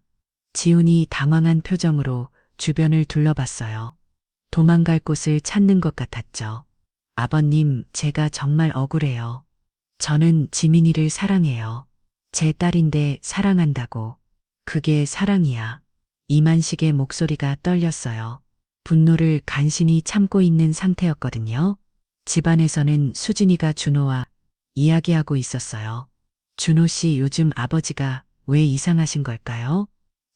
지훈이 당황한 표정으로 주변을 둘러봤어요. 도망갈 곳을 찾는 것 같았죠. 아버님, 제가 정말 억울해요. 저는 지민이를 사랑해요. 제 딸인데 사랑한다고. 그게 사랑이야. 이만식의 목소리가 떨렸어요. 분노를 간신히 참고 있는 상태였거든요. 집안에서는 수진이가 준호와 이야기하고 있었어요. 준호 씨, 요즘 아버지가 왜 이상하신 걸까요?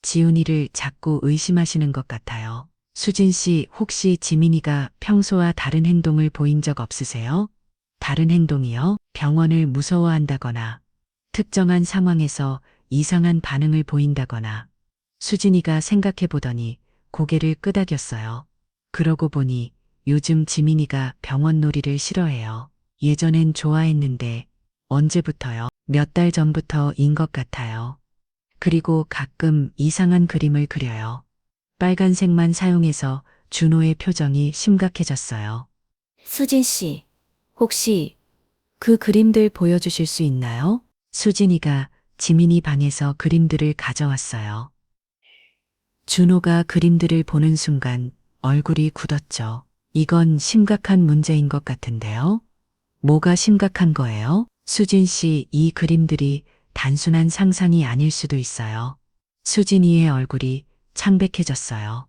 지훈이를 자꾸 의심하시는 것 같아요. 수진 씨, 혹시 지민이가 평소와 다른 행동을 보인 적 없으세요? 다른 행동이요? 병원을 무서워한다거나, 특정한 상황에서 이상한 반응을 보인다거나. 수진이가 생각해 보더니 고개를 끄덕였어요. 그러고 보니 요즘 지민이가 병원 놀이를 싫어해요. 예전엔 좋아했는데 언제부터요? 몇 달 전부터인 것 같아요. 그리고 가끔 이상한 그림을 그려요. 빨간색만 사용해서 준호의 표정이 심각해졌어요. 수진 씨, 혹시 그 그림들 보여주실 수 있나요? 수진이가 지민이 방에서 그림들을 가져왔어요. 준호가 그림들을 보는 순간 얼굴이 굳었죠. 이건 심각한 문제인 것 같은데요? 뭐가 심각한 거예요? 수진 씨, 이 그림들이 단순한 상상이 아닐 수도 있어요. 수진이의 얼굴이 창백해졌어요.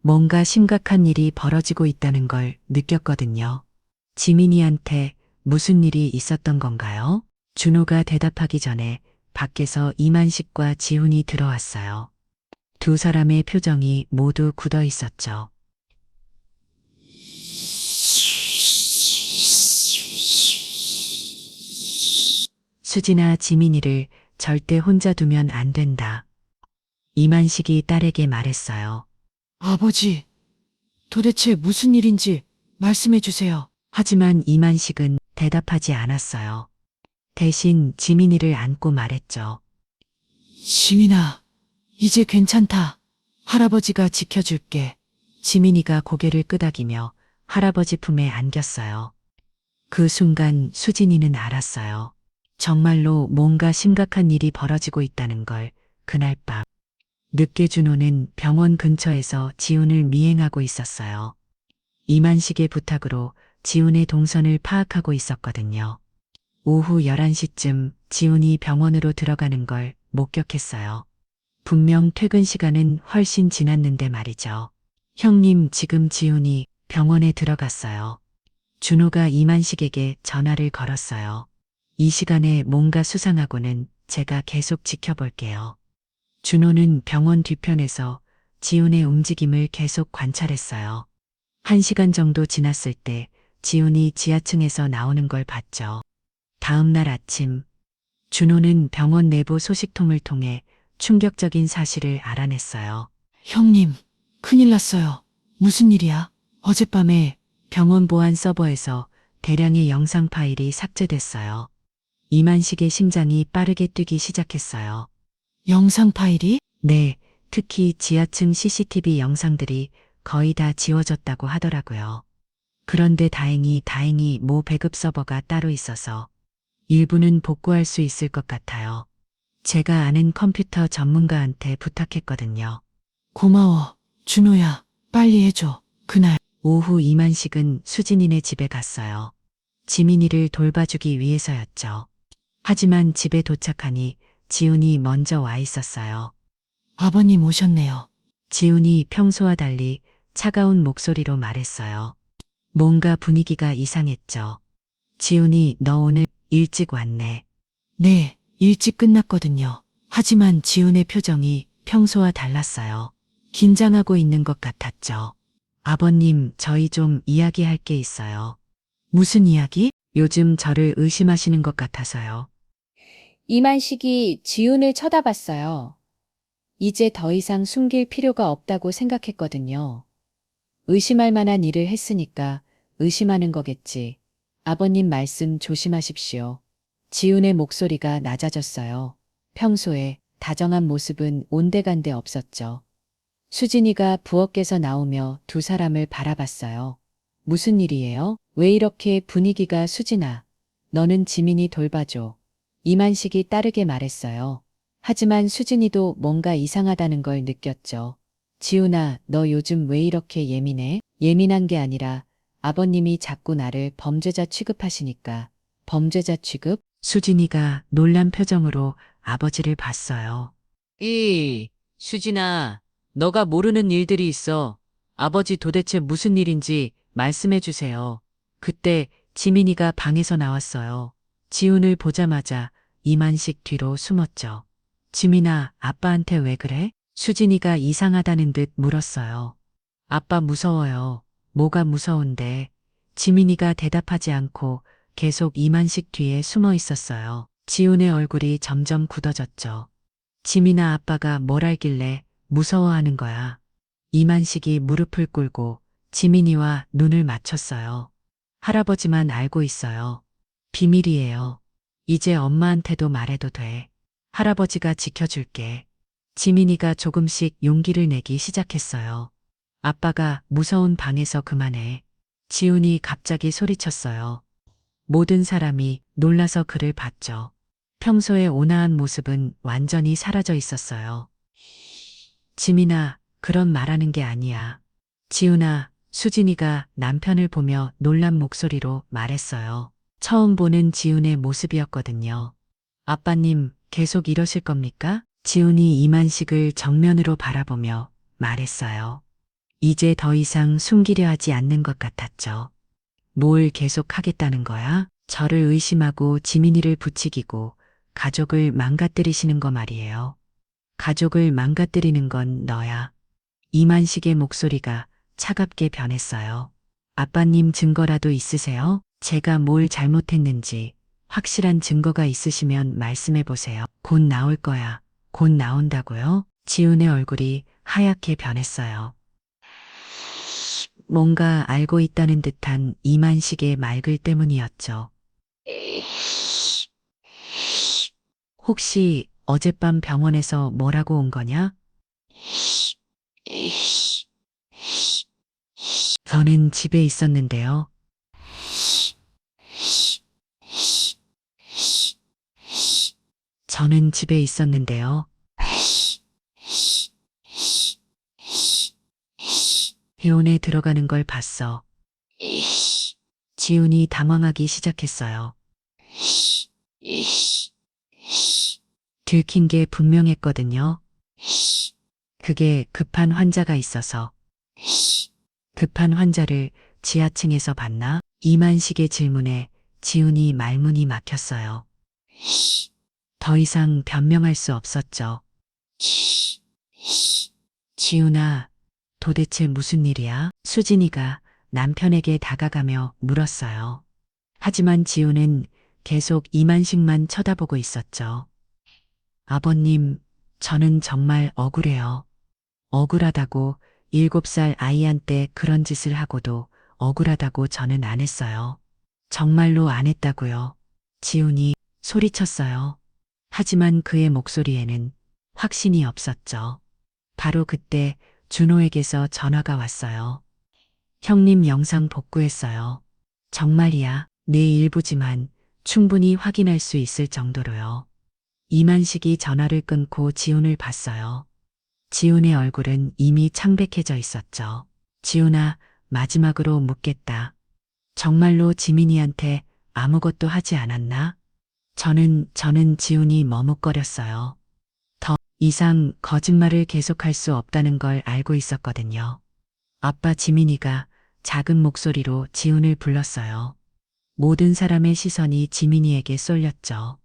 뭔가 심각한 일이 벌어지고 있다는 걸 느꼈거든요. 지민이한테 무슨 일이 있었던 건가요? 준호가 대답하기 전에 밖에서 이만식과 지훈이 들어왔어요. 두 사람의 표정이 모두 굳어 있었죠. 수진아, 지민이를 절대 혼자 두면 안 된다. 이만식이 딸에게 말했어요. 아버지, 도대체 무슨 일인지 말씀해 주세요. 하지만 이만식은 대답하지 않았어요. 대신 지민이를 안고 말했죠. 지민아, 이제 괜찮다. 할아버지가 지켜줄게. 지민이가 고개를 끄덕이며 할아버지 품에 안겼어요. 그 순간 수진이는 알았어요. 정말로 뭔가 심각한 일이 벌어지고 있다는 걸. 그날 밤 늦게 준호는 병원 근처에서 지훈을 미행하고 있었어요. 이만식의 부탁으로 지훈의 동선을 파악하고 있었거든요. 오후 11시쯤 지훈이 병원으로 들어가는 걸 목격했어요. 분명 퇴근 시간은 훨씬 지났는데 말이죠. 형님, 지금 지훈이 병원에 들어갔어요. 준호가 이만식에게 전화를 걸었어요. 이 시간에 뭔가 수상하고는 제가 계속 지켜볼게요. 준호는 병원 뒤편에서 지훈의 움직임을 계속 관찰했어요. 1시간 정도 지났을 때 지훈이 지하층에서 나오는 걸 봤죠. 다음 날 아침, 준호는 병원 내부 소식통을 통해 충격적인 사실을 알아냈어요. 형님, 큰일 났어요. 무슨 일이야? 어젯밤에 병원 보안 서버에서 대량의 영상 파일이 삭제됐어요. 이만식의 심장이 빠르게 뛰기 시작했어요. 영상 파일이? 네, 특히 지하층 CCTV 영상들이 거의 다 지워졌다고 하더라고요. 그런데 다행히 모 배급 서버가 따로 있어서 일부는 복구할 수 있을 것 같아요. 제가 아는 컴퓨터 전문가한테 부탁했거든요. 고마워. 준호야, 빨리 해줘. 그날 오후 이만식은 수진이네 집에 갔어요. 지민이를 돌봐주기 위해서였죠. 하지만 집에 도착하니 지훈이 먼저 와 있었어요. 아버님 오셨네요. 지훈이 평소와 달리 차가운 목소리로 말했어요. 뭔가 분위기가 이상했죠. 지훈이 너 오늘 일찍 왔네. 네, 일찍 끝났거든요. 하지만 지훈의 표정이 평소와 달랐어요. 긴장하고 있는 것 같았죠. 아버님, 저희 좀 이야기할 게 있어요. 무슨 이야기? 요즘 저를 의심하시는 것 같아서요. 이만식이 지훈을 쳐다봤어요. 이제 더 이상 숨길 필요가 없다고 생각했거든요. 의심할 만한 일을 했으니까 의심하는 거겠지. 아버님 말씀 조심하십시오. 지훈의 목소리가 낮아졌어요. 평소에 다정한 모습은 온데간데 없었죠. 수진이가 부엌에서 나오며 두 사람을 바라봤어요. 무슨 일이에요? 왜 이렇게 분위기가 수진아? 너는 지민이 돌봐줘. 이만식이 따르게 말했어요. 하지만 수진이도 뭔가 이상하다는 걸 느꼈죠. 지훈아, 너 요즘 왜 이렇게 예민해? 예민한 게 아니라 아버님이 자꾸 나를 범죄자 취급하시니까. 범죄자 취급? 수진이가 놀란 표정으로 아버지를 봤어요. 수진아, 너가 모르는 일들이 있어. 아버지 도대체 무슨 일인지 말씀해 주세요. 그때 지민이가 방에서 나왔어요. 지훈을 보자마자 이만식 뒤로 숨었죠. 지민아, 아빠한테 왜 그래? 수진이가 이상하다는 듯 물었어요. 아빠 무서워요. 뭐가 무서운데? 지민이가 대답하지 않고 계속 이만식 뒤에 숨어 있었어요. 지훈의 얼굴이 점점 굳어졌죠. 지민아, 아빠가 뭘 알길래 무서워하는 거야. 이만식이 무릎을 꿇고 지민이와 눈을 맞췄어요. 할아버지만 알고 있어요. 비밀이에요. 이제 엄마한테도 말해도 돼. 할아버지가 지켜줄게. 지민이가 조금씩 용기를 내기 시작했어요. 아빠가 무서운 방에서 그만해. 지훈이 갑자기 소리쳤어요. 모든 사람이 놀라서 그를 봤죠. 평소의 온화한 모습은 완전히 사라져 있었어요. 지민아, 그런 말하는 게 아니야. 지훈아, 수진이가 남편을 보며 놀란 목소리로 말했어요. 처음 보는 지훈의 모습이었거든요. 아빠님, 계속 이러실 겁니까? 지훈이 이만식을 정면으로 바라보며 말했어요. 이제 더 이상 숨기려 하지 않는 것 같았죠. 뭘 계속 하겠다는 거야? 저를 의심하고 지민이를 부추기고 가족을 망가뜨리시는 거 말이에요. 가족을 망가뜨리는 건 너야. 이만식의 목소리가 차갑게 변했어요. 아빠님, 증거라도 있으세요? 제가 뭘 잘못했는지 확실한 증거가 있으시면 말씀해 보세요. 곧 나올 거야. 곧 나온다고요? 지훈의 얼굴이 하얗게 변했어요. 뭔가 알고 있다는 듯한 이만식의 말글 때문이었죠. 혹시 어젯밤 병원에서 뭐라고 온 거냐? 저는 집에 있었는데요. 저는 집에 있었는데요. 회원에 들어가는 걸 봤어. 지훈이 당황하기 시작했어요. 들킨 게 분명했거든요. 그게 급한 환자가 있어서. 급한 환자를 지하층에서 봤나? 이만식의 질문에 지훈이 말문이 막혔어요. 더 이상 변명할 수 없었죠. 지훈아, 도대체 무슨 일이야? 수진이가 남편에게 다가가며 물었어요. 하지만 지훈은 계속 이만식만 쳐다보고 있었죠. 아버님, 저는 정말 억울해요. 억울하다고 7살 아이한테 그런 짓을 하고도 억울하다고 저는 안 했어요. 정말로 안 했다고요. 지훈이 소리쳤어요. 하지만 그의 목소리에는 확신이 없었죠. 바로 그때 준호에게서 전화가 왔어요. 형님 영상 복구했어요. 정말이야. 내 일부지만 충분히 확인할 수 있을 정도로요. 이만식이 전화를 끊고 지훈을 봤어요. 지훈의 얼굴은 이미 창백해져 있었죠. 지훈아, 마지막으로 묻겠다. 정말로 지민이한테 아무것도 하지 않았나? 저는 지훈이 머뭇거렸어요. 더 이상 거짓말을 계속할 수 없다는 걸 알고 있었거든요. 아빠 지민이가 작은 목소리로 지훈을 불렀어요. 모든 사람의 시선이 지민이에게 쏠렸죠.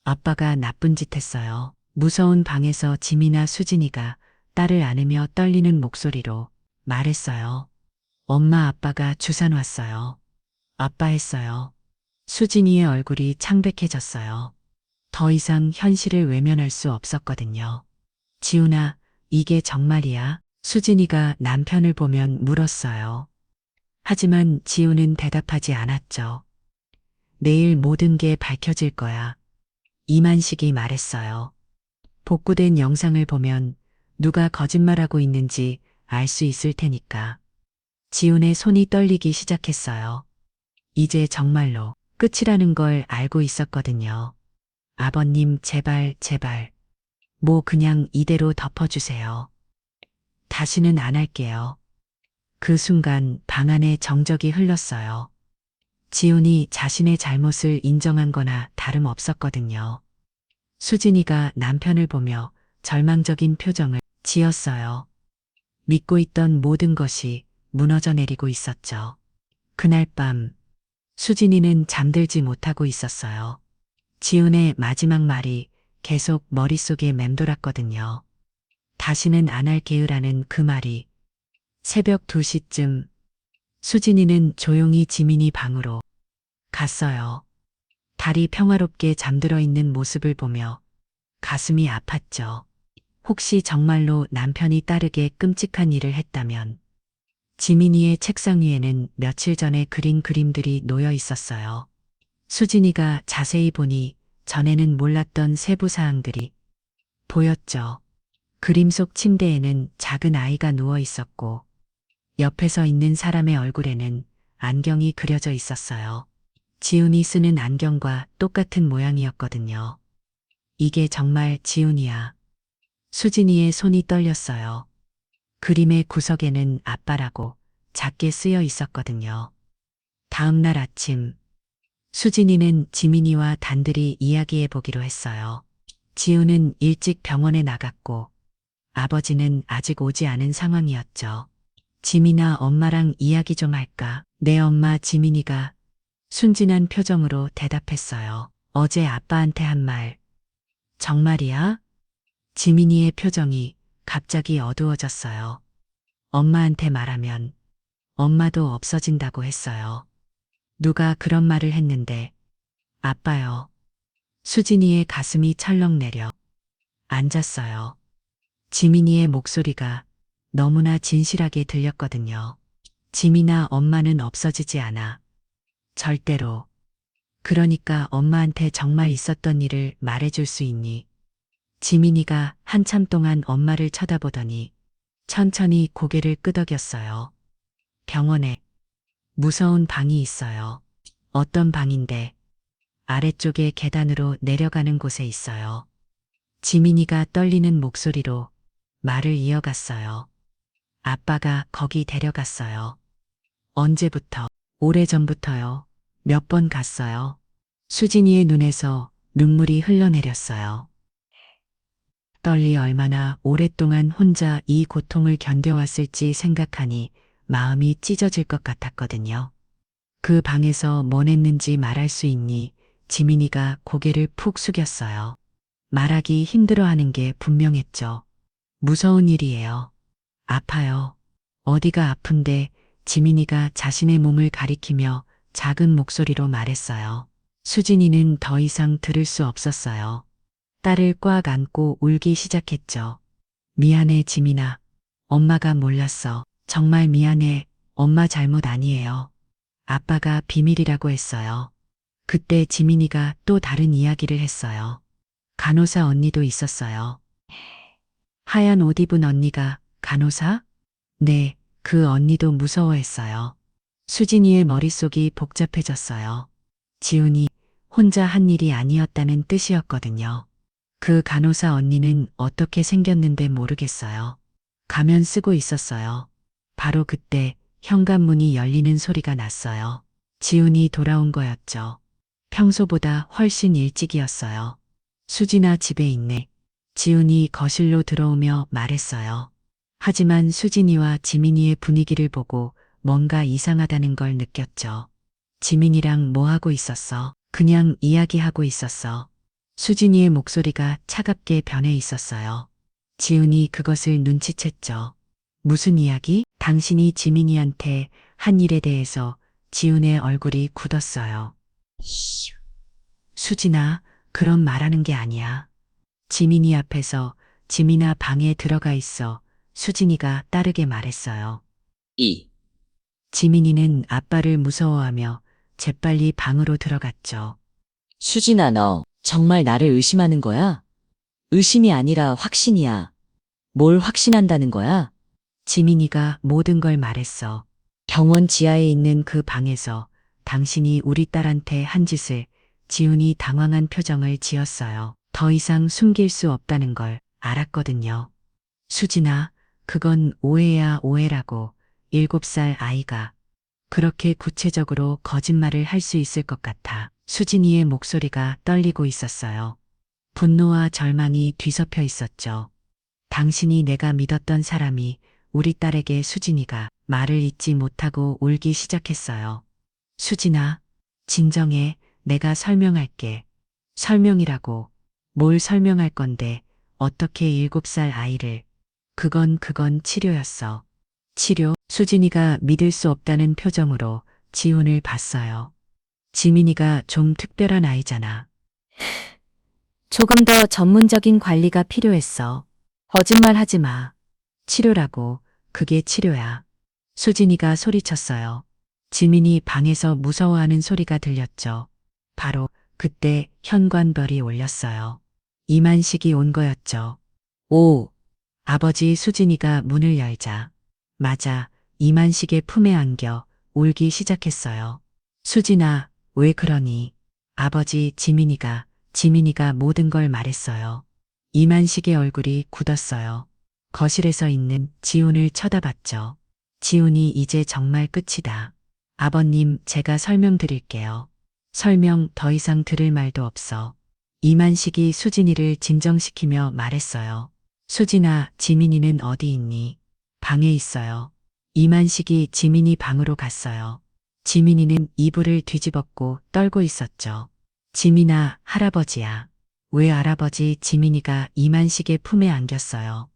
아빠가 나쁜 짓 했어요. 무서운 방에서 지민아 수진이가 딸을 안으며 떨리는 목소리로 말했어요. 엄마 아빠가 주사 놨어요. 아빠 했어요. 수진이의 얼굴이 창백해졌어요. 더 이상 현실을 외면할 수 없었거든요. 지훈아, 이게 정말이야? 수진이가 남편을 보면 물었어요. 하지만 지훈은 대답하지 않았죠. 내일 모든 게 밝혀질 거야. 이만식이 말했어요. 복구된 영상을 보면 누가 거짓말하고 있는지 알 수 있을 테니까. 지훈의 손이 떨리기 시작했어요. 이제 정말로 끝이라는 걸 알고 있었거든요. 아버님, 제발, 제발. 뭐 그냥 이대로 덮어주세요. 다시는 안 할게요. 그 순간 방 안에 정적이 흘렀어요. 지훈이 자신의 잘못을 인정한 거나 다름없었거든요. 수진이가 남편을 보며 절망적인 표정을 지었어요. 믿고 있던 모든 것이 무너져 내리고 있었죠. 그날 밤 수진이는 잠들지 못하고 있었어요. 지훈의 마지막 말이 계속 머릿속에 맴돌았거든요. 다시는 안 할게요라는 그 말이. 새벽 2시쯤 수진이는 조용히 지민이 방으로 갔어요. 달이 평화롭게 잠들어 있는 모습을 보며 가슴이 아팠죠. 혹시 정말로 남편이 딸에게 끔찍한 일을 했다면 지민이의 책상 위에는 며칠 전에 그린 그림들이 놓여 있었어요. 수진이가 자세히 보니 전에는 몰랐던 세부 사항들이 보였죠. 그림 속 침대에는 작은 아이가 누워 있었고 옆에 서 있는 사람의 얼굴에는 안경이 그려져 있었어요. 지훈이 쓰는 안경과 똑같은 모양이었거든요. 이게 정말 지훈이야. 수진이의 손이 떨렸어요. 그림의 구석에는 아빠라고 작게 쓰여 있었거든요. 다음 날 아침, 수진이는 지민이와 단둘이 이야기해 보기로 했어요. 지훈은 일찍 병원에 나갔고 아버지는 아직 오지 않은 상황이었죠. 지민아, 엄마랑 이야기 좀 할까? 네, 엄마. 지민이가 순진한 표정으로 대답했어요. 어제 아빠한테 한 말. 정말이야? 지민이의 표정이 갑자기 어두워졌어요. 엄마한테 말하면 엄마도 없어진다고 했어요. 누가 그런 말을 했는데? 아빠요. 수진이의 가슴이 철렁 내려 앉았어요. 지민이의 목소리가 너무나 진실하게 들렸거든요. 지민아, 엄마는 없어지지 않아. 절대로. 그러니까 엄마한테 정말 있었던 일을 말해줄 수 있니? 지민이가 한참 동안 엄마를 쳐다보더니 천천히 고개를 끄덕였어요. 병원에 무서운 방이 있어요. 어떤 방인데? 아래쪽에 계단으로 내려가는 곳에 있어요. 지민이가 떨리는 목소리로 말을 이어갔어요. 아빠가 거기 데려갔어요. 언제부터? 오래전부터요. 몇 번 갔어요. 수진이의 눈에서 눈물이 흘러내렸어요. 떨리 얼마나 오랫동안 혼자 이 고통을 견뎌왔을지 생각하니 마음이 찢어질 것 같았거든요. 그 방에서 뭘 했는지 말할 수 있니? 지민이가 고개를 푹 숙였어요. 말하기 힘들어하는 게 분명했죠. 무서운 일이에요. 아파요. 어디가 아픈데? 지민이가 자신의 몸을 가리키며 작은 목소리로 말했어요. 수진이는 더 이상 들을 수 없었어요. 딸을 꽉 안고 울기 시작했죠. 미안해, 지민아. 엄마가 몰랐어. 정말 미안해. 엄마 잘못 아니에요. 아빠가 비밀이라고 했어요. 그때 지민이가 또 다른 이야기를 했어요. 간호사 언니도 있었어요. 하얀 옷 입은 언니가 간호사? 네, 그 언니도 무서워했어요. 수진이의 머릿속이 복잡해졌어요. 지훈이 혼자 한 일이 아니었다는 뜻이었거든요. 그 간호사 언니는 어떻게 생겼는데 모르겠어요. 가면 쓰고 있었어요. 바로 그때 현관문이 열리는 소리가 났어요. 지훈이 돌아온 거였죠. 평소보다 훨씬 일찍이었어요. 수진아, 집에 있네. 지훈이 거실로 들어오며 말했어요. 하지만 수진이와 지민이의 분위기를 보고 뭔가 이상하다는 걸 느꼈죠. 지민이랑 뭐 하고 있었어? 그냥 이야기하고 있었어. 수진이의 목소리가 차갑게 변해 있었어요. 지훈이 그것을 눈치챘죠. 무슨 이야기? 당신이 지민이한테 한 일에 대해서. 지훈의 얼굴이 굳었어요. 수진아, 그런 말하는 게 아니야. 지민이 앞에서 지민아 방에 들어가 있어. 수진이가 따르게 말했어요. 지민이는 아빠를 무서워하며 재빨리 방으로 들어갔죠. 수진아, 너 정말 나를 의심하는 거야? 의심이 아니라 확신이야. 뭘 확신한다는 거야? 지민이가 모든 걸 말했어. 병원 지하에 있는 그 방에서 당신이 우리 딸한테 한 짓을. 지훈이 당황한 표정을 지었어요. 더 이상 숨길 수 없다는 걸 알았거든요. 수진아, 그건 오해야, 오해라고. 7살 아이가 그렇게 구체적으로 거짓말을 할 수 있을 것 같아. 수진이의 목소리가 떨리고 있었어요. 분노와 절망이 뒤섞여 있었죠. 당신이 내가 믿었던 사람이 우리 딸에게. 수진이가 말을 잇지 못하고 울기 시작했어요. 수진아, 진정해. 내가 설명할게. 설명이라고. 뭘 설명할 건데? 어떻게 7살 아이를. 그건 치료였어. 치료? 수진이가 믿을 수 없다는 표정으로 지훈을 봤어요. 지민이가 좀 특별한 아이잖아. 조금 더 전문적인 관리가 필요했어. 거짓말 하지 마. 치료라고. 그게 치료야. 수진이가 소리쳤어요. 지민이 방에서 무서워하는 소리가 들렸죠. 바로 그때 현관별이 울렸어요. 이만식이 온 거였죠. 오! 아버지. 수진이가 문을 열자. 맞아. 이만식의 품에 안겨 울기 시작했어요. 수진아, 왜 그러니? 아버지. 지민이가 모든 걸 말했어요. 이만식의 얼굴이 굳었어요. 거실에서 있는 지훈을 쳐다봤죠. 지훈이 이제 정말 끝이다. 아버님, 제가 설명드릴게요. 설명 더 이상 들을 말도 없어. 이만식이 수진이를 진정시키며 말했어요. 수진아, 지민이는 어디 있니? 방에 있어요. 이만식이 지민이 방으로 갔어요. 지민이는 이불을 뒤집었고 떨고 있었죠. 지민아, 할아버지야. 왜 할아버지? 지민이가 이만식의 품에 안겼어요.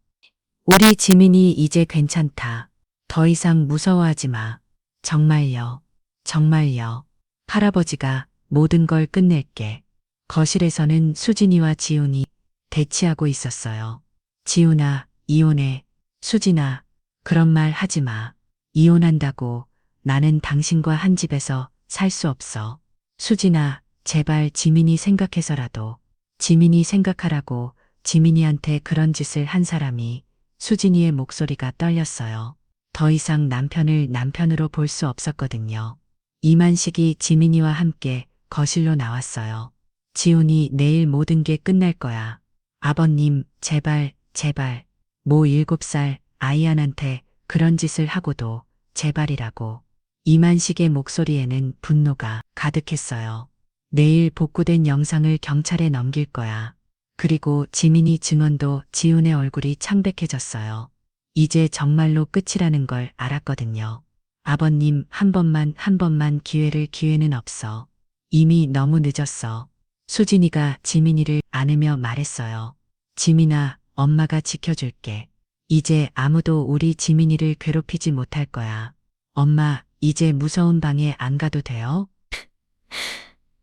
우리 지민이 이제 괜찮다. 더 이상 무서워하지 마. 정말요. 정말요. 할아버지가 모든 걸 끝낼게. 거실에서는 수진이와 지훈이 대치하고 있었어요. 지훈아, 이혼해. 수진아, 그런 말 하지 마. 이혼한다고. 나는 당신과 한 집에서 살 수 없어. 수진아, 제발 지민이 생각해서라도. 지민이 생각하라고 지민이한테 그런 짓을 한 사람이. 수진이의 목소리가 떨렸어요. 더 이상 남편을 남편으로 볼 수 없었거든요. 이만식이 지민이와 함께 거실로 나왔어요. 지훈이 내일 모든 게 끝날 거야. 아버님, 제발, 제발. 모 7살 아이안한테 그런 짓을 하고도 제발이라고. 이만식의 목소리에는 분노가 가득했어요. 내일 복구된 영상을 경찰에 넘길 거야. 그리고 지민이 증언도 지훈의 얼굴이 창백해졌어요. 이제 정말로 끝이라는 걸 알았거든요. 아버님, 한 번만 기회는 없어. 이미 너무 늦었어. 수진이가 지민이를 안으며 말했어요. 지민아, 엄마가 지켜줄게. 이제 아무도 우리 지민이를 괴롭히지 못할 거야. 엄마, 이제 무서운 방에 안 가도 돼요?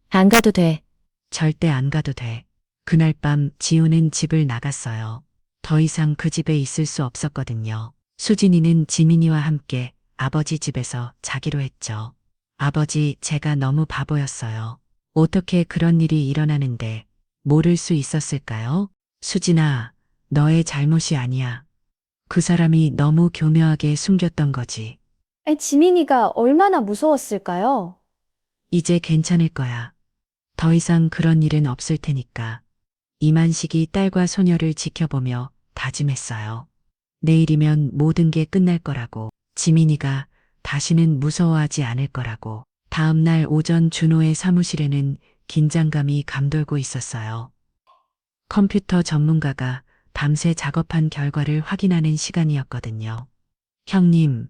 안 가도 돼. 절대 안 가도 돼. 그날 밤 지훈은 집을 나갔어요. 더 이상 그 집에 있을 수 없었거든요. 수진이는 지민이와 함께 아버지 집에서 자기로 했죠. 아버지, 제가 너무 바보였어요. 어떻게 그런 일이 일어나는데 모를 수 있었을까요? 수진아, 너의 잘못이 아니야. 그 사람이 너무 교묘하게 숨겼던 거지. 지민이가 얼마나 무서웠을까요? 이제 괜찮을 거야. 더 이상 그런 일은 없을 테니까. 이만식이 딸과 소녀를 지켜보며 다짐했어요. 내일이면 모든 게 끝날 거라고. 지민이가 다시는 무서워하지 않을 거라고. 다음 날 오전 준호의 사무실에는 긴장감이 감돌고 있었어요. 컴퓨터 전문가가 밤새 작업한 결과를 확인하는 시간이었거든요. 형님,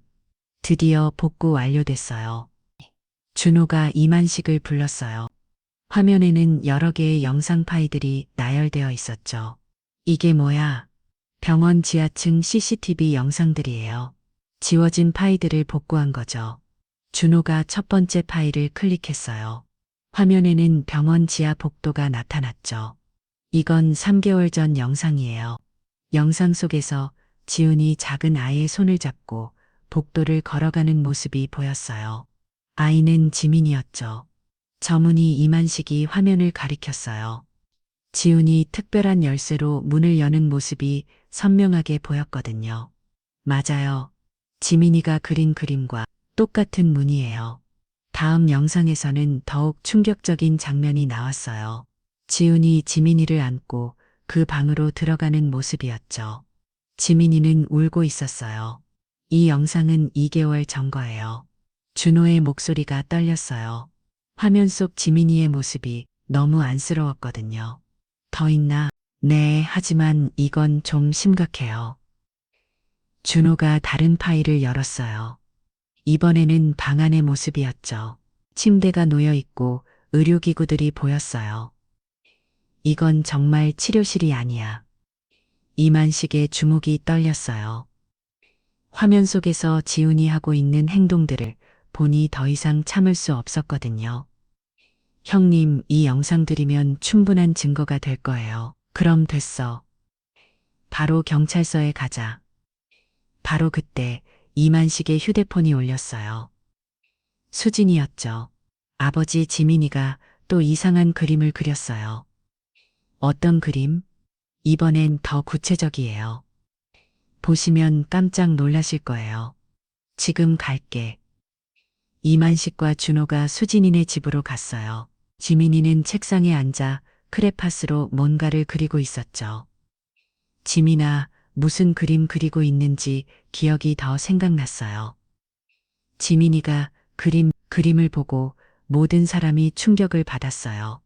드디어 복구 완료됐어요. 준호가 이만식을 불렀어요. 화면에는 여러 개의 영상 파일들이 나열되어 있었죠. 이게 뭐야? 병원 지하층 CCTV 영상들이에요. 지워진 파일들을 복구한 거죠. 준호가 첫 번째 파일을 클릭했어요. 화면에는 병원 지하 복도가 나타났죠. 이건 3개월 전 영상이에요. 영상 속에서 지훈이 작은 아이의 손을 잡고 복도를 걸어가는 모습이 보였어요. 아이는 지민이었죠. 저문이 이만식이 화면을 가리켰어요. 지훈이 특별한 열쇠로 문을 여는 모습이 선명하게 보였거든요. 맞아요. 지민이가 그린 그림과 똑같은 문이에요. 다음 영상에서는 더욱 충격적인 장면이 나왔어요. 지훈이 지민이를 안고 그 방으로 들어가는 모습이었죠. 지민이는 울고 있었어요. 이 영상은 2개월 전 거예요. 준호의 목소리가 떨렸어요. 화면 속 지민이의 모습이 너무 안쓰러웠거든요. 더 있나? 네, 하지만 이건 좀 심각해요. 준호가 다른 파일을 열었어요. 이번에는 방 안의 모습이었죠. 침대가 놓여 있고 의료기구들이 보였어요. 이건 정말 치료실이 아니야. 이만식의 주먹이 떨렸어요. 화면 속에서 지훈이 하고 있는 행동들을 보니 더 이상 참을 수 없었거든요. 형님, 이 영상들이면 충분한 증거가 될 거예요. 그럼 됐어. 바로 경찰서에 가자. 바로 그때 이만식의 휴대폰이 울렸어요. 수진이었죠. 아버지 지민이가 또 이상한 그림을 그렸어요. 어떤 그림? 이번엔 더 구체적이에요. 보시면 깜짝 놀라실 거예요. 지금 갈게. 이만식과 준호가 수진이네 집으로 갔어요. 지민이는 책상에 앉아 크레파스로 뭔가를 그리고 있었죠. 지민아, 무슨 그림 그리고 있는지 기억이 더 생각났어요. 지민이가 그림을 보고 모든 사람이 충격을 받았어요.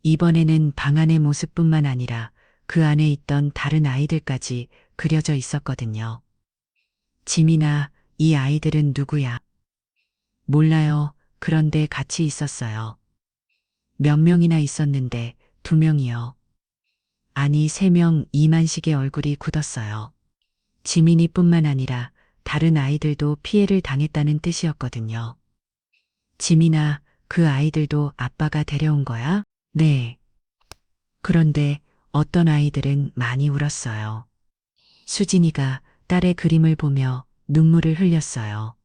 이번에는 방 안의 모습뿐만 아니라 그 안에 있던 다른 아이들까지 그려져 있었거든요. 지민아, 이 아이들은 누구야? 몰라요. 그런데 같이 있었어요. 몇 명이나 있었는데 2명이요. 아니 3명. 이만식의 얼굴이 굳었어요. 지민이뿐만 아니라 다른 아이들도 피해를 당했다는 뜻이었거든요. 지민아, 그 아이들도 아빠가 데려온 거야? 네. 그런데 어떤 아이들은 많이 울었어요. 수진이가 딸의 그림을 보며 눈물을 흘렸어요.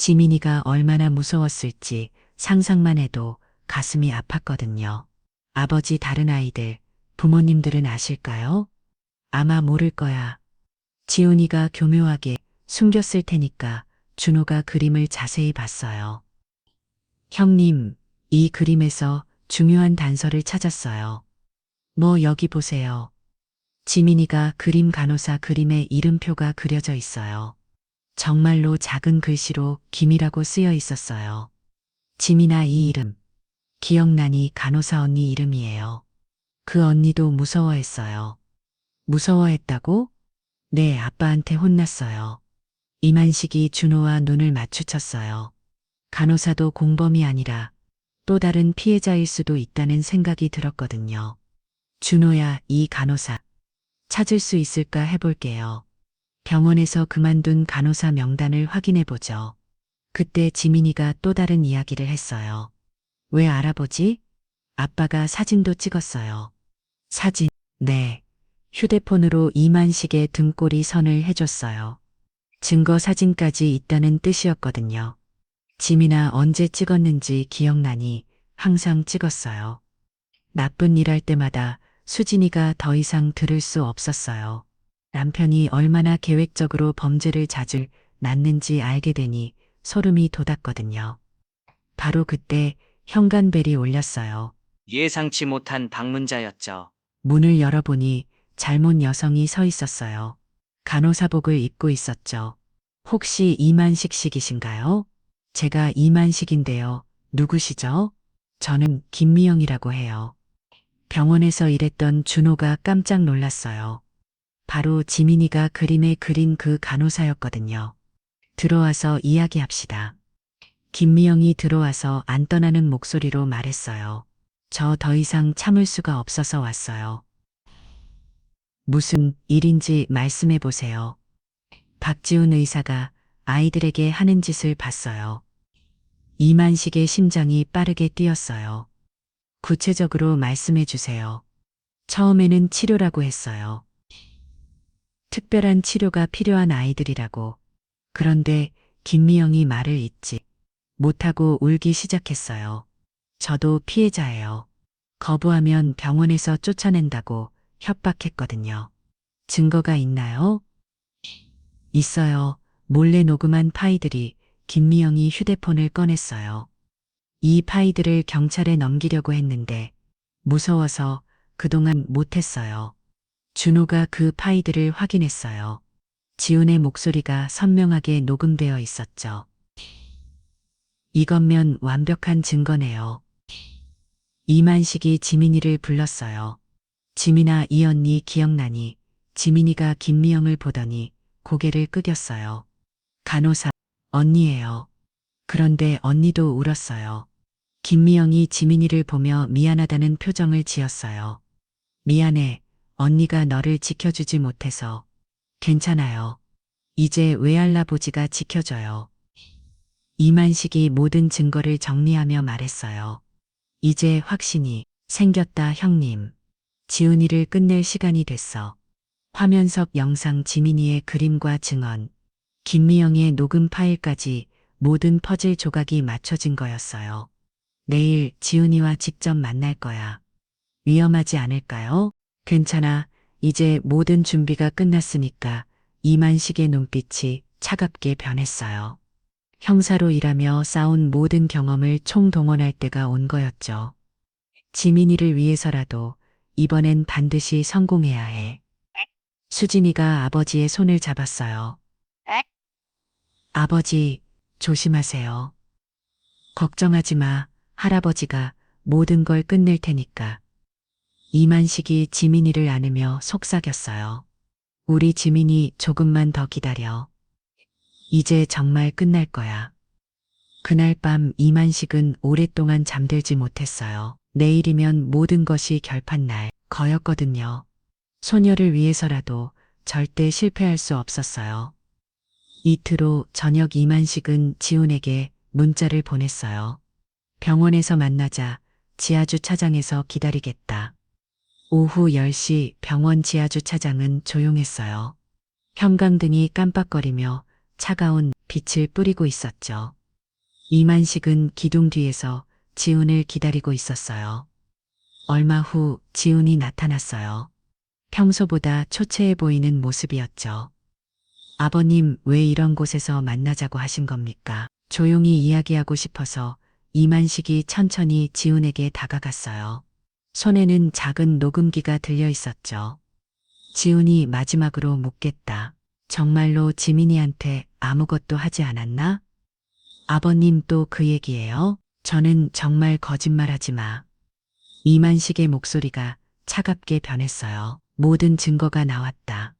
지민이가 얼마나 무서웠을지 상상만 해도 가슴이 아팠거든요. 아버지 다른 아이들, 부모님들은 아실까요? 아마 모를 거야. 지훈이가 교묘하게 숨겼을 테니까 준호가 그림을 자세히 봤어요. 형님, 이 그림에서 중요한 단서를 찾았어요. 뭐 여기 보세요. 지민이가 그림 간호사 그림에 이름표가 그려져 있어요. 정말로 작은 글씨로 김이라고 쓰여 있었어요. 지민아 이 이름. 기억나니 간호사 언니 이름이에요. 그 언니도 무서워했어요. 무서워했다고? 네, 아빠한테 혼났어요. 이만식이 준호와 눈을 마주쳤어요. 간호사도 공범이 아니라 또 다른 피해자일 수도 있다는 생각이 들었거든요. 준호야, 이 간호사. 찾을 수 있을까 해볼게요. 병원에서 그만둔 간호사 명단을 확인해보죠. 그때 지민이가 또 다른 이야기를 했어요. 왜 알아보지? 아빠가 사진도 찍었어요. 사진, 네. 휴대폰으로 이만식의 등골이 선을 해줬어요. 증거 사진까지 있다는 뜻이었거든요. 지민아 언제 찍었는지 기억나니 항상 찍었어요. 나쁜 일 할 때마다 수진이가 더 이상 들을 수 없었어요. 남편이 얼마나 계획적으로 범죄를 자주 낳는지 알게 되니 소름이 돋았거든요. 바로 그때 현관벨이 울렸어요. 예상치 못한 방문자였죠. 문을 열어보니 잘못 여성이 서 있었어요. 간호사복을 입고 있었죠. 혹시 이만식 씨이신가요? 제가 이만식인데요. 누구시죠? 저는 김미영이라고 해요. 병원에서 일했던 준호가 깜짝 놀랐어요. 바로 지민이가 그림에 그린 그 간호사였거든요. 들어와서 이야기합시다. 김미영이 들어와서 안 떠나는 목소리로 말했어요. 저 더 이상 참을 수가 없어서 왔어요. 무슨 일인지 말씀해 보세요. 박지훈 의사가 아이들에게 하는 짓을 봤어요. 이만식의 심장이 빠르게 뛰었어요. 구체적으로 말씀해 주세요. 처음에는 치료라고 했어요. 특별한 치료가 필요한 아이들이라고. 그런데 김미영이 말을 잇지 못하고 울기 시작했어요. 저도 피해자예요. 거부하면 병원에서 쫓아낸다고 협박했거든요. 증거가 있나요? 있어요. 몰래 녹음한 파이들이 김미영이 휴대폰을 꺼냈어요. 이 파이들을 경찰에 넘기려고 했는데 무서워서 그동안 못했어요. 준호가 그 파이들을 확인했어요. 지훈의 목소리가 선명하게 녹음되어 있었죠. 이것면 완벽한 증거네요. 이만식이 지민이를 불렀어요. 지민아, 이 언니 기억나니? 지민이가 김미영을 보더니 고개를 끄겼어요. 간호사, 언니예요. 그런데 언니도 울었어요. 김미영이 지민이를 보며 미안하다는 표정을 지었어요. 미안해. 언니가 너를 지켜주지 못해서. 괜찮아요. 이제 외알라보지가 지켜줘요. 이만식이 모든 증거를 정리하며 말했어요. 이제 확신이 생겼다, 형님. 지훈이를 끝낼 시간이 됐어. 화면석 영상 지민이의 그림과 증언, 김미영의 녹음 파일까지 모든 퍼즐 조각이 맞춰진 거였어요. 내일 지훈이와 직접 만날 거야. 위험하지 않을까요? 괜찮아. 이제 모든 준비가 끝났으니까. 이만식의 눈빛이 차갑게 변했어요. 형사로 일하며 쌓은 모든 경험을 총동원할 때가 온 거였죠. 지민이를 위해서라도 이번엔 반드시 성공해야 해. 수진이가 아버지의 손을 잡았어요. 아버지, 조심하세요. 걱정하지 마. 할아버지가 모든 걸 끝낼 테니까. 이만식이 지민이를 안으며 속삭였어요. 우리 지민이 조금만 더 기다려. 이제 정말 끝날 거야. 그날 밤 이만식은 오랫동안 잠들지 못했어요. 내일이면 모든 것이 결판날 거였거든요. 소녀를 위해서라도 절대 실패할 수 없었어요. 이틀 후 저녁 이만식은 지훈에게 문자를 보냈어요. 병원에서 만나자. 지하주차장에서 기다리겠다. 오후 10시 병원 지하주차장은 조용했어요. 형광등이 깜빡거리며 차가운 빛을 뿌리고 있었죠. 이만식은 기둥 뒤에서 지훈을 기다리고 있었어요. 얼마 후 지훈이 나타났어요. 평소보다 초췌해 보이는 모습이었죠. 아버님, 왜 이런 곳에서 만나자고 하신 겁니까? 조용히 이야기하고 싶어서 이만식이 천천히 지훈에게 다가갔어요. 손에는 작은 녹음기가 들려 있었죠. 지훈이 마지막으로 묻겠다. 정말로 지민이한테 아무것도 하지 않았나? 아버님 또 그 얘기예요? 저는 정말 거짓말하지 마. 이만식의 목소리가 차갑게 변했어요. 모든 증거가 나왔다.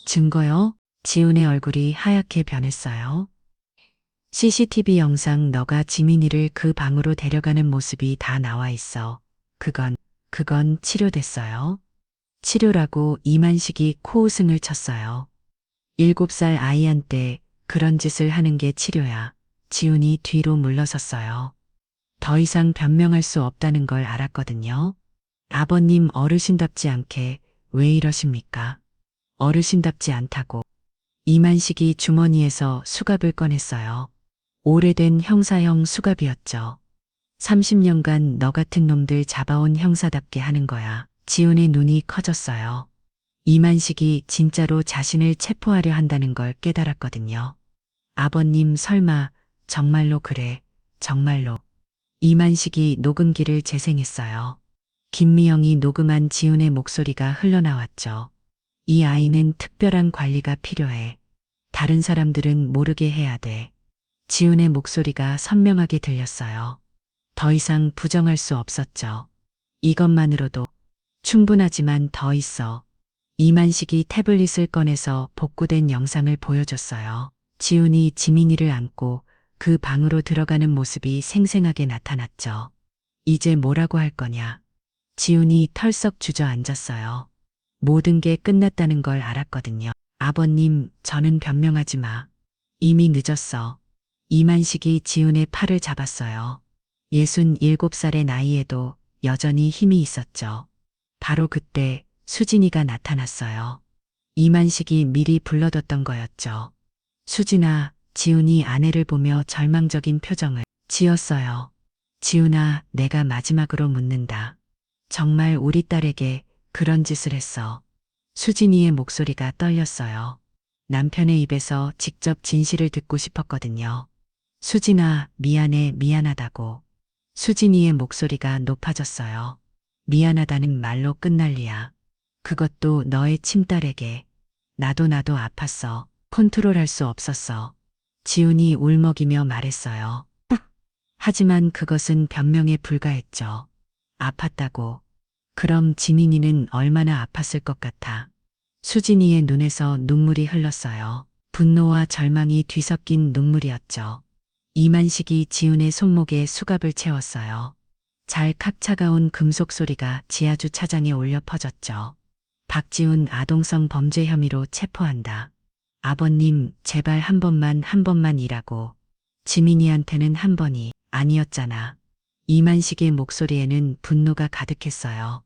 증거요? 지훈의 얼굴이 하얗게 변했어요. CCTV 영상 너가 지민이를 그 방으로 데려가는 모습이 다 나와 있어. 그건 치료됐어요. 치료라고 이만식이 코웃음을 쳤어요. 7살 아이한테 그런 짓을 하는 게 치료야. 지훈이 뒤로 물러섰어요. 더 이상 변명할 수 없다는 걸 알았거든요. 아버님 어르신답지 않게 왜 이러십니까? 어르신답지 않다고. 이만식이 주머니에서 수갑을 꺼냈어요. 오래된 형사형 수갑이었죠. 30년간 너 같은 놈들 잡아온 형사답게 하는 거야. 지훈의 눈이 커졌어요. 이만식이 진짜로 자신을 체포하려 한다는 걸 깨달았거든요. 아버님 설마 정말로 그래, 정말로. 이만식이 녹음기를 재생했어요. 김미영이 녹음한 지훈의 목소리가 흘러나왔죠. 이 아이는 특별한 관리가 필요해. 다른 사람들은 모르게 해야 돼. 지훈의 목소리가 선명하게 들렸어요. 더 이상 부정할 수 없었죠. 이것만으로도 충분하지만 더 있어. 이만식이 태블릿을 꺼내서 복구된 영상을 보여줬어요. 지훈이 지민이를 안고 그 방으로 들어가는 모습이 생생하게 나타났죠. 이제 뭐라고 할 거냐. 지훈이 털썩 주저앉았어요. 모든 게 끝났다는 걸 알았거든요. 아버님, 저는 변명하지 마. 이미 늦었어. 이만식이 지훈의 팔을 잡았어요. 67살의 나이에도 여전히 힘이 있었죠. 바로 그때 수진이가 나타났어요. 이만식이 미리 불러뒀던 거였죠. 수진아, 지훈이 아내를 보며 절망적인 표정을 지었어요. 지훈아, 내가 마지막으로 묻는다. 정말 우리 딸에게 그런 짓을 했어. 수진이의 목소리가 떨렸어요. 남편의 입에서 직접 진실을 듣고 싶었거든요. 수진아, 미안해, 미안하다고. 수진이의 목소리가 높아졌어요. 미안하다는 말로 끝날 리야. 그것도 너의 친딸에게. 나도 아팠어. 컨트롤할 수 없었어. 지훈이 울먹이며 말했어요. 하지만 그것은 변명에 불과했죠. 아팠다고. 그럼 지민이는 얼마나 아팠을 것 같아. 수진이의 눈에서 눈물이 흘렀어요. 분노와 절망이 뒤섞인 눈물이었죠. 이만식이 지훈의 손목에 수갑을 채웠어요. 잘칵 차가운 금속 소리가 지하주 차장에 울려 퍼졌죠. 박지훈 아동성 범죄 혐의로 체포한다. 아버님, 제발 한 번만이라고. 지민이한테는 한 번이 아니었잖아. 이만식의 목소리에는 분노가 가득했어요.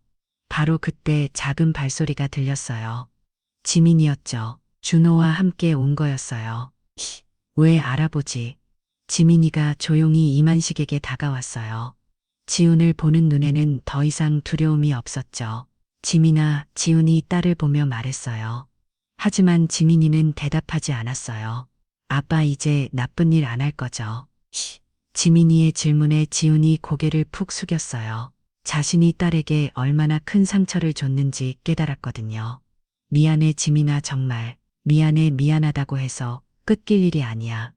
바로 그때 작은 발소리가 들렸어요. 지민이었죠. 준호와 함께 온 거였어요. 왜 알아보지? 지민이가 조용히 이만식에게 다가왔어요. 지훈을 보는 눈에는 더 이상 두려움이 없었죠. 지민아, 지훈이 딸을 보며 말했어요. 하지만 지민이는 대답하지 않았어요. 아빠 이제 나쁜 일 안 할 거죠? 지민이의 질문에 지훈이 고개를 푹 숙였어요. 자신이 딸에게 얼마나 큰 상처를 줬는지 깨달았거든요. 미안해 지민아 정말. 미안해 미안하다고 해서 끝길 일이 아니야.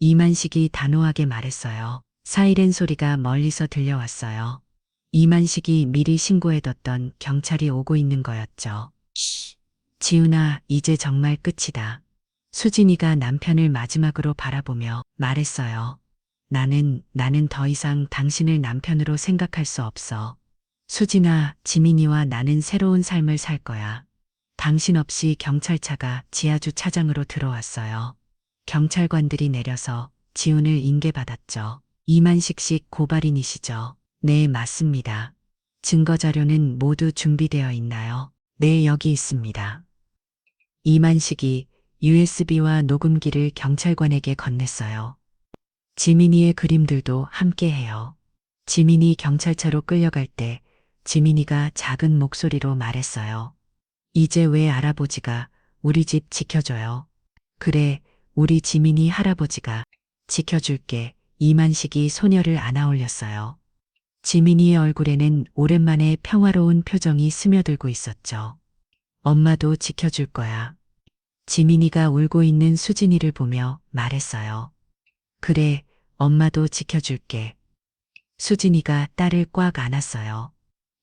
이만식이 단호하게 말했어요. 사이렌 소리가 멀리서 들려왔어요. 이만식이 미리 신고해뒀던 경찰이 오고 있는 거였죠. 지훈아, 이제 정말 끝이다. 수진이가 남편을 마지막으로 바라보며 말했어요. 나는 더 이상 당신을 남편으로 생각할 수 없어. 수진아, 지민이와 나는 새로운 삶을 살 거야. 당신 없이 경찰차가 지하주 차장으로 들어왔어요. 경찰관들이 내려서 지훈을 인계받았죠. 이만식 씨 고발인이시죠? 네, 맞습니다. 증거자료는 모두 준비되어 있나요? 네, 여기 있습니다. 이만식이 USB와 녹음기를 경찰관에게 건넸어요. 지민이의 그림들도 함께 해요. 지민이 경찰차로 끌려갈 때 지민이가 작은 목소리로 말했어요. 이제 왜 할아버지가 우리 집 지켜줘요? 그래, 우리 지민이 할아버지가 지켜줄게. 이만식이 소녀를 안아 올렸어요. 지민이의 얼굴에는 오랜만에 평화로운 표정이 스며들고 있었죠. 엄마도 지켜줄 거야. 지민이가 울고 있는 수진이를 보며 말했어요. 그래, 엄마도 지켜줄게. 수진이가 딸을 꽉 안았어요.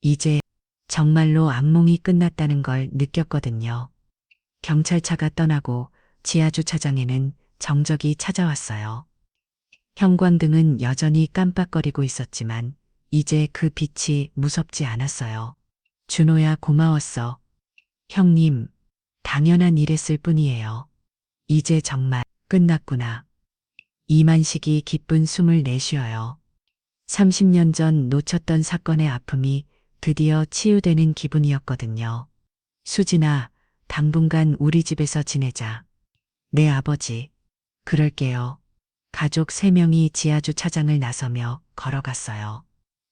이제 정말로 악몽이 끝났다는 걸 느꼈거든요. 경찰차가 떠나고 지하주차장에는 정적이 찾아왔어요. 형광등은 여전히 깜빡거리고 있었지만 이제 그 빛이 무섭지 않았어요. 준호야, 고마웠어. 형님, 당연한 일했을 뿐이에요. 이제 정말 끝났구나. 이만식이 기쁜 숨을 내쉬어요. 30년 전 놓쳤던 사건의 아픔이 드디어 치유되는 기분이었거든요. 수진아, 당분간 우리 집에서 지내자. 네, 아버지. 그럴게요. 가족 3명이 지하주차장을 나서며 걸어갔어요.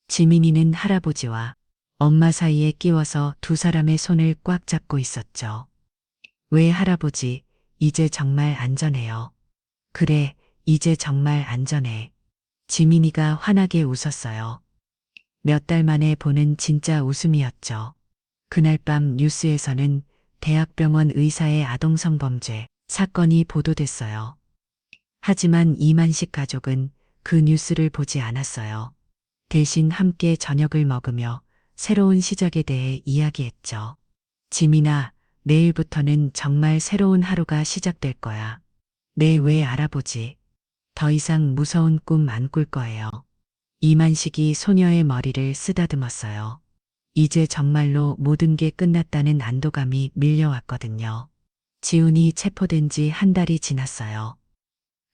지민이는 할아버지와 엄마 사이에 끼워서 두 사람의 손을 꽉 잡고 있었죠. 왜 할아버지, 이제 정말 안전해요. 그래, 이제 정말 안전해. 지민이가 환하게 웃었어요. 몇 달 만에 보는 진짜 웃음이었죠. 그날 밤 뉴스에서는 대학병원 의사의 아동성범죄 사건이 보도됐어요. 하지만 이만식 가족은 그 뉴스를 보지 않았어요. 대신 함께 저녁을 먹으며 새로운 시작에 대해 이야기했죠. 지민아, 내일부터는 정말 새로운 하루가 시작될 거야. 네, 왜 할아버지? 더 이상 무서운 꿈 안 꿀 거예요. 이만식이 소녀의 머리를 쓰다듬었어요. 이제 정말로 모든 게 끝났다는 안도감이 밀려왔거든요. 지훈이 체포된 지 한 달이 지났어요.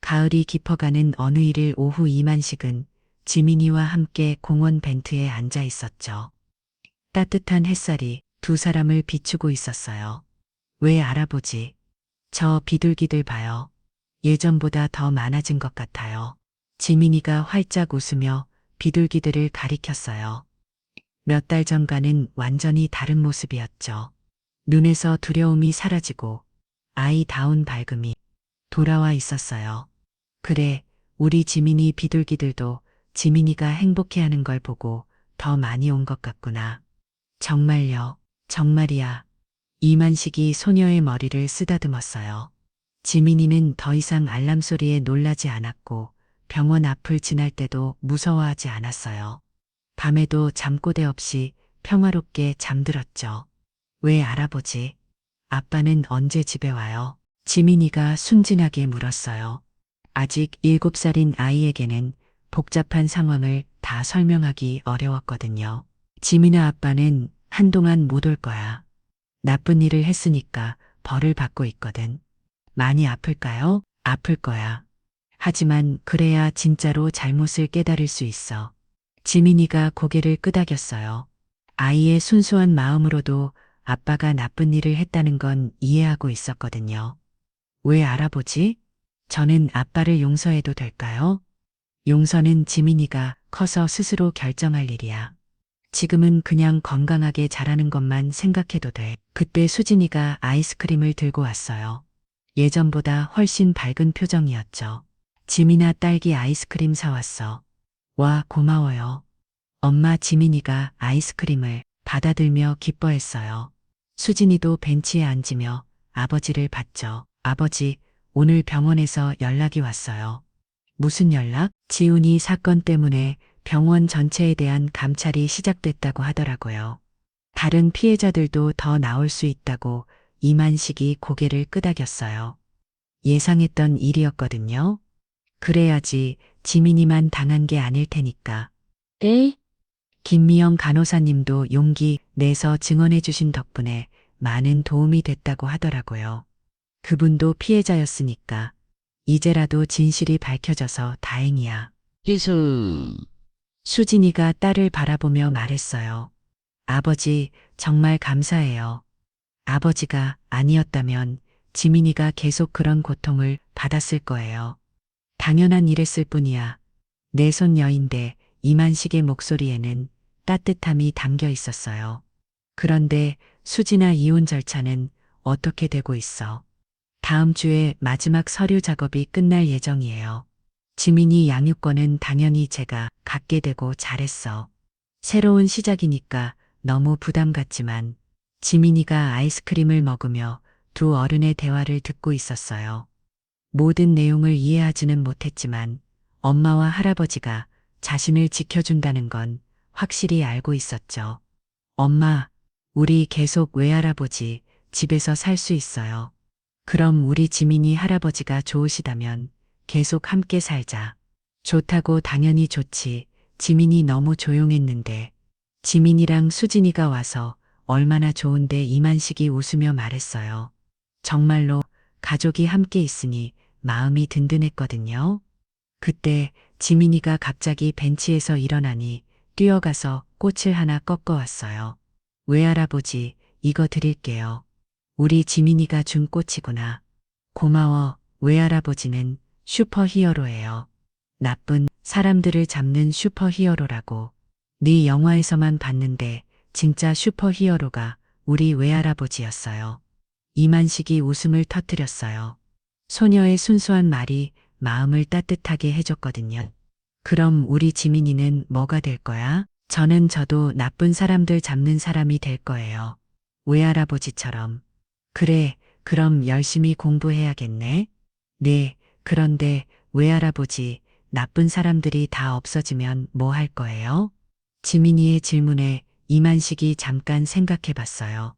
가을이 깊어가는 어느 일일 오후 이만식은 지민이와 함께 공원 벤트에 앉아 있었죠. 따뜻한 햇살이 두 사람을 비추고 있었어요. 왜 할아버지? 저 비둘기들 봐요. 예전보다 더 많아진 것 같아요. 지민이가 활짝 웃으며 비둘기들을 가리켰어요. 몇 달 전과는 완전히 다른 모습이었죠. 눈에서 두려움이 사라지고 아이다운 밝음이 돌아와 있었어요. 그래, 우리 지민이 비둘기들도 지민이가 행복해하는 걸 보고 더 많이 온 것 같구나. 정말요, 정말이야. 이만식이 소녀의 머리를 쓰다듬었어요. 지민이는 더 이상 알람 소리에 놀라지 않았고 병원 앞을 지날 때도 무서워하지 않았어요. 밤에도 잠꼬대 없이 평화롭게 잠들었죠. 왜 할아버지? 아빠는 언제 집에 와요? 지민이가 순진하게 물었어요. 아직 7살인 아이에게는 복잡한 상황을 다 설명하기 어려웠거든요. 지민아, 아빠는 한동안 못 올 거야. 나쁜 일을 했으니까 벌을 받고 있거든. 많이 아플까요? 아플 거야. 하지만 그래야 진짜로 잘못을 깨달을 수 있어. 지민이가 고개를 끄덕였어요. 아이의 순수한 마음으로도 아빠가 나쁜 일을 했다는 건 이해하고 있었거든요. 왜 할아버지? 저는 아빠를 용서해도 될까요? 용서는 지민이가 커서 스스로 결정할 일이야. 지금은 그냥 건강하게 자라는 것만 생각해도 돼. 그때 수진이가 아이스크림을 들고 왔어요. 예전보다 훨씬 밝은 표정이었죠. 지민아, 딸기 아이스크림 사왔어. 와, 고마워요. 엄마. 지민이가 아이스크림을 받아들며 기뻐했어요. 수진이도 벤치에 앉으며 아버지를 봤죠. 아버지, 오늘 병원에서 연락이 왔어요. 무슨 연락? 지훈이 사건 때문에 병원 전체에 대한 감찰이 시작됐다고 하더라고요. 다른 피해자들도 더 나올 수 있다고. 이만식이 고개를 끄덕였어요. 예상했던 일이었거든요. 그래야지 지민이만 당한 게 아닐 테니까. 에? 김미영 간호사님도 용기 내서 증언해 주신 덕분에 많은 도움이 됐다고 하더라고요. 그분도 피해자였으니까 이제라도 진실이 밝혀져서 다행이야. 수진이가 딸을 바라보며 말했어요. 아버지, 정말 감사해요. 아버지가 아니었다면 지민이가 계속 그런 고통을 받았을 거예요. 당연한 일했을 뿐이야. 내 손녀인데 이만식의 목소리에는 따뜻함이 담겨 있었어요. 그런데 수지나 이혼 절차는 어떻게 되고 있어? 다음 주에 마지막 서류 작업이 끝날 예정이에요. 지민이 양육권은 당연히 제가 갖게 되고 잘했어. 새로운 시작이니까 너무 부담 같지만 지민이가 아이스크림을 먹으며 두 어른의 대화를 듣고 있었어요. 모든 내용을 이해하지는 못했지만 엄마와 할아버지가 자신을 지켜준다는 건 확실히 알고 있었죠. 엄마, 우리 계속 외할아버지 집에서 살 수 있어요. 그럼 우리 지민이 할아버지가 좋으시다면 계속 함께 살자. 좋다고 당연히 좋지. 지민이 너무 조용했는데 지민이랑 수진이가 와서 얼마나 좋은데 이만식이 웃으며 말했어요. 정말로 가족이 함께 있으니 마음이 든든했거든요. 그때 지민이가 갑자기 벤치에서 일어나니 뛰어가서 꽃을 하나 꺾어왔어요. 외할아버지, 이거 드릴게요. 우리 지민이가 준 꽃이구나. 고마워. 외할아버지는 슈퍼히어로예요. 나쁜 사람들을 잡는 슈퍼히어로라고. 네 영화에서만 봤는데 진짜 슈퍼히어로가 우리 외할아버지였어요. 이만식이 웃음을 터뜨렸어요. 소녀의 순수한 말이 마음을 따뜻하게 해줬거든요. 그럼 우리 지민이는 뭐가 될 거야? 저도 나쁜 사람들 잡는 사람이 될 거예요. 외할아버지처럼. 그래, 그럼 열심히 공부해야겠네. 네, 그런데 외할아버지, 나쁜 사람들이 다 없어지면 뭐 할 거예요? 지민이의 질문에 이만식이 잠깐 생각해 봤어요.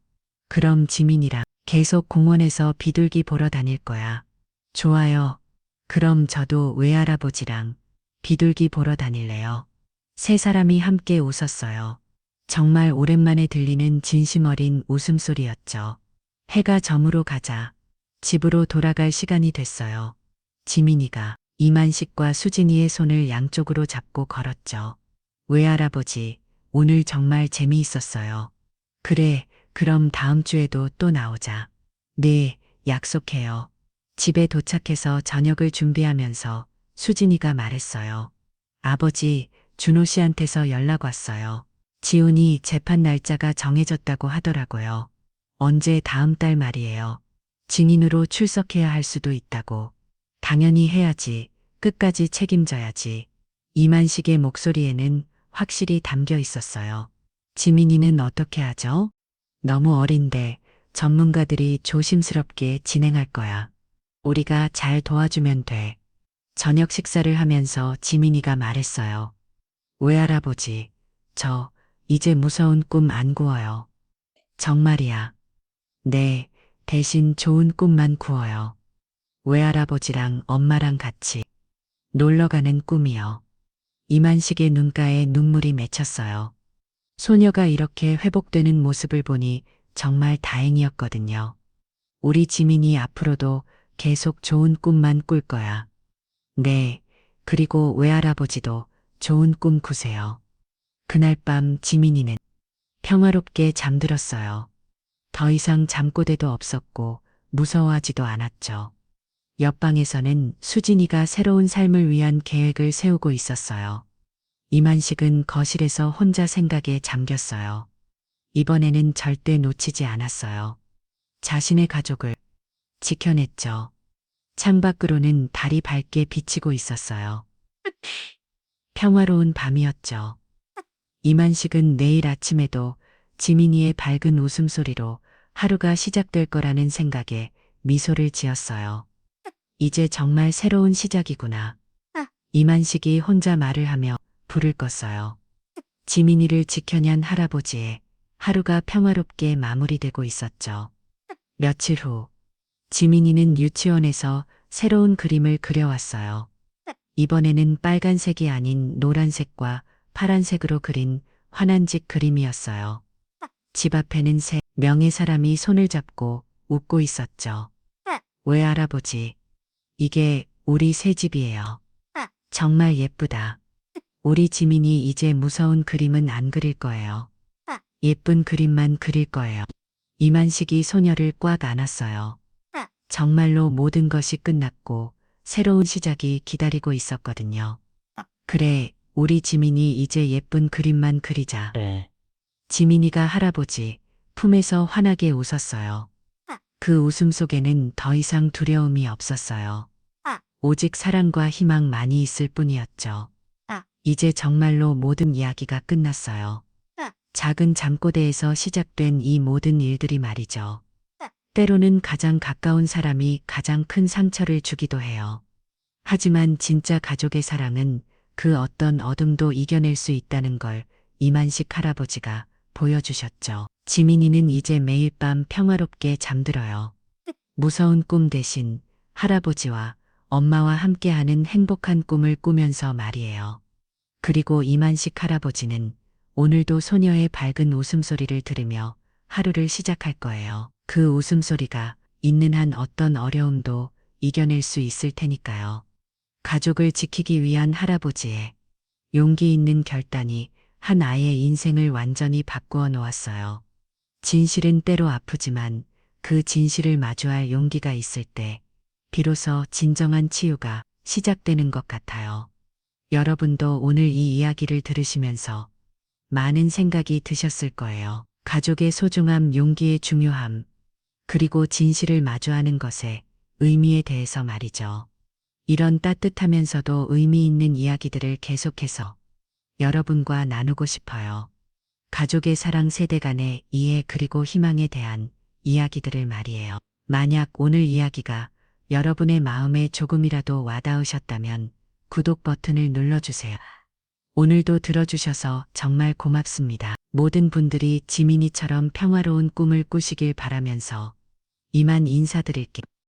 그럼 지민이랑 계속 공원에서 비둘기 보러 다닐 거야. 좋아요. 그럼 저도 외할아버지랑 비둘기 보러 다닐래요. 세 사람이 함께 웃었어요. 정말 오랜만에 들리는 진심 어린 웃음소리였죠. 해가 저물어 가자 집으로 돌아갈 시간이 됐어요. 지민이가 이만식과 수진이의 손을 양쪽으로 잡고 걸었죠. 외할아버지, 오늘 정말 재미있었어요. 그래, 그럼 다음 주에도 또 나오자. 네, 약속해요. 집에 도착해서 저녁을 준비하면서 수진이가 말했어요. 아버지, 준호 씨한테서 연락 왔어요. 지훈이 재판 날짜가 정해졌다고 하더라고요. 언제 다음 달 말이에요. 증인으로 출석해야 할 수도 있다고. 당연히 해야지. 끝까지 책임져야지. 이만식의 목소리에는 확실히 담겨 있었어요. 지민이는 어떻게 하죠? 너무 어린데 전문가들이 조심스럽게 진행할 거야. 우리가 잘 도와주면 돼. 저녁 식사를 하면서 지민이가 말했어요. 외할아버지, 저 이제 무서운 꿈 안 꾸어요. 정말이야. 네, 대신 좋은 꿈만 꾸어요. 외할아버지랑 엄마랑 같이 놀러 가는 꿈이요. 이만식의 눈가에 눈물이 맺혔어요. 소녀가 이렇게 회복되는 모습을 보니 정말 다행이었거든요. 우리 지민이 앞으로도 계속 좋은 꿈만 꿀 거야. 네, 그리고 외할아버지도 좋은 꿈 꾸세요. 그날 밤 지민이는 평화롭게 잠들었어요. 더 이상 잠꼬대도 없었고 무서워하지도 않았죠. 옆방에서는 수진이가 새로운 삶을 위한 계획을 세우고 있었어요. 이만식은 거실에서 혼자 생각에 잠겼어요. 이번에는 절대 놓치지 않았어요. 자신의 가족을 지켜냈죠. 창밖으로는 달이 밝게 비치고 있었어요. 평화로운 밤이었죠. 이만식은 내일 아침에도 지민이의 밝은 웃음소리로 하루가 시작될 거라는 생각에 미소를 지었어요. 이제 정말 새로운 시작이구나. 이만식이 혼자 말을 하며 불을 껐어요. 지민이를 지켜낸 할아버지의 하루가 평화롭게 마무리되고 있었죠. 며칠 후, 지민이는 유치원에서 새로운 그림을 그려왔어요. 이번에는 빨간색이 아닌 노란색과 파란색으로 그린 환한색 그림이었어요. 집 앞에는 세 명의 사람이 손을 잡고 웃고 있었죠. 외할아버지, 이게 우리 새 집이에요. 정말 예쁘다. 우리 지민이 이제 무서운 그림은 안 그릴 거예요. 예쁜 그림만 그릴 거예요. 이만식이 소녀를 꽉 안았어요. 정말로 모든 것이 끝났고 새로운 시작이 기다리고 있었거든요. 그래, 우리 지민이 이제 예쁜 그림만 그리자. 네. 지민이가 할아버지 품에서 환하게 웃었어요. 그 웃음 속에는 더 이상 두려움이 없었어요. 오직 사랑과 희망만이 있을 뿐이었죠. 이제 정말로 모든 이야기가 끝났어요. 작은 잠꼬대에서 시작된 이 모든 일들이 말이죠. 때로는 가장 가까운 사람이 가장 큰 상처를 주기도 해요. 하지만 진짜 가족의 사랑은 그 어떤 어둠도 이겨낼 수 있다는 걸 이만식 할아버지가 보여주셨죠. 지민이는 이제 매일 밤 평화롭게 잠들어요. 무서운 꿈 대신 할아버지와 엄마와 함께하는 행복한 꿈을 꾸면서 말이에요. 그리고 이만식 할아버지는 오늘도 소녀의 밝은 웃음소리를 들으며 하루를 시작할 거예요. 그 웃음소리가 있는 한 어떤 어려움도 이겨낼 수 있을 테니까요. 가족을 지키기 위한 할아버지의 용기 있는 결단이 한 아이의 인생을 완전히 바꾸어 놓았어요. 진실은 때로 아프지만 그 진실을 마주할 용기가 있을 때 비로소 진정한 치유가 시작되는 것 같아요. 여러분도 오늘 이 이야기를 들으시면서 많은 생각이 드셨을 거예요. 가족의 소중함, 용기의 중요함, 그리고 진실을 마주하는 것의 의미에 대해서 말이죠. 이런 따뜻하면서도 의미 있는 이야기들을 계속해서 여러분과 나누고 싶어요. 가족의 사랑, 세대 간의 이해, 그리고 희망에 대한 이야기들을 말이에요. 만약 오늘 이야기가 여러분의 마음에 조금이라도 와닿으셨다면 구독 버튼을 눌러주세요. 오늘도 들어주셔서 정말 고맙습니다. 모든 분들이 지민이처럼 평화로운 꿈을 꾸시길 바라면서 이만 인사드릴게요.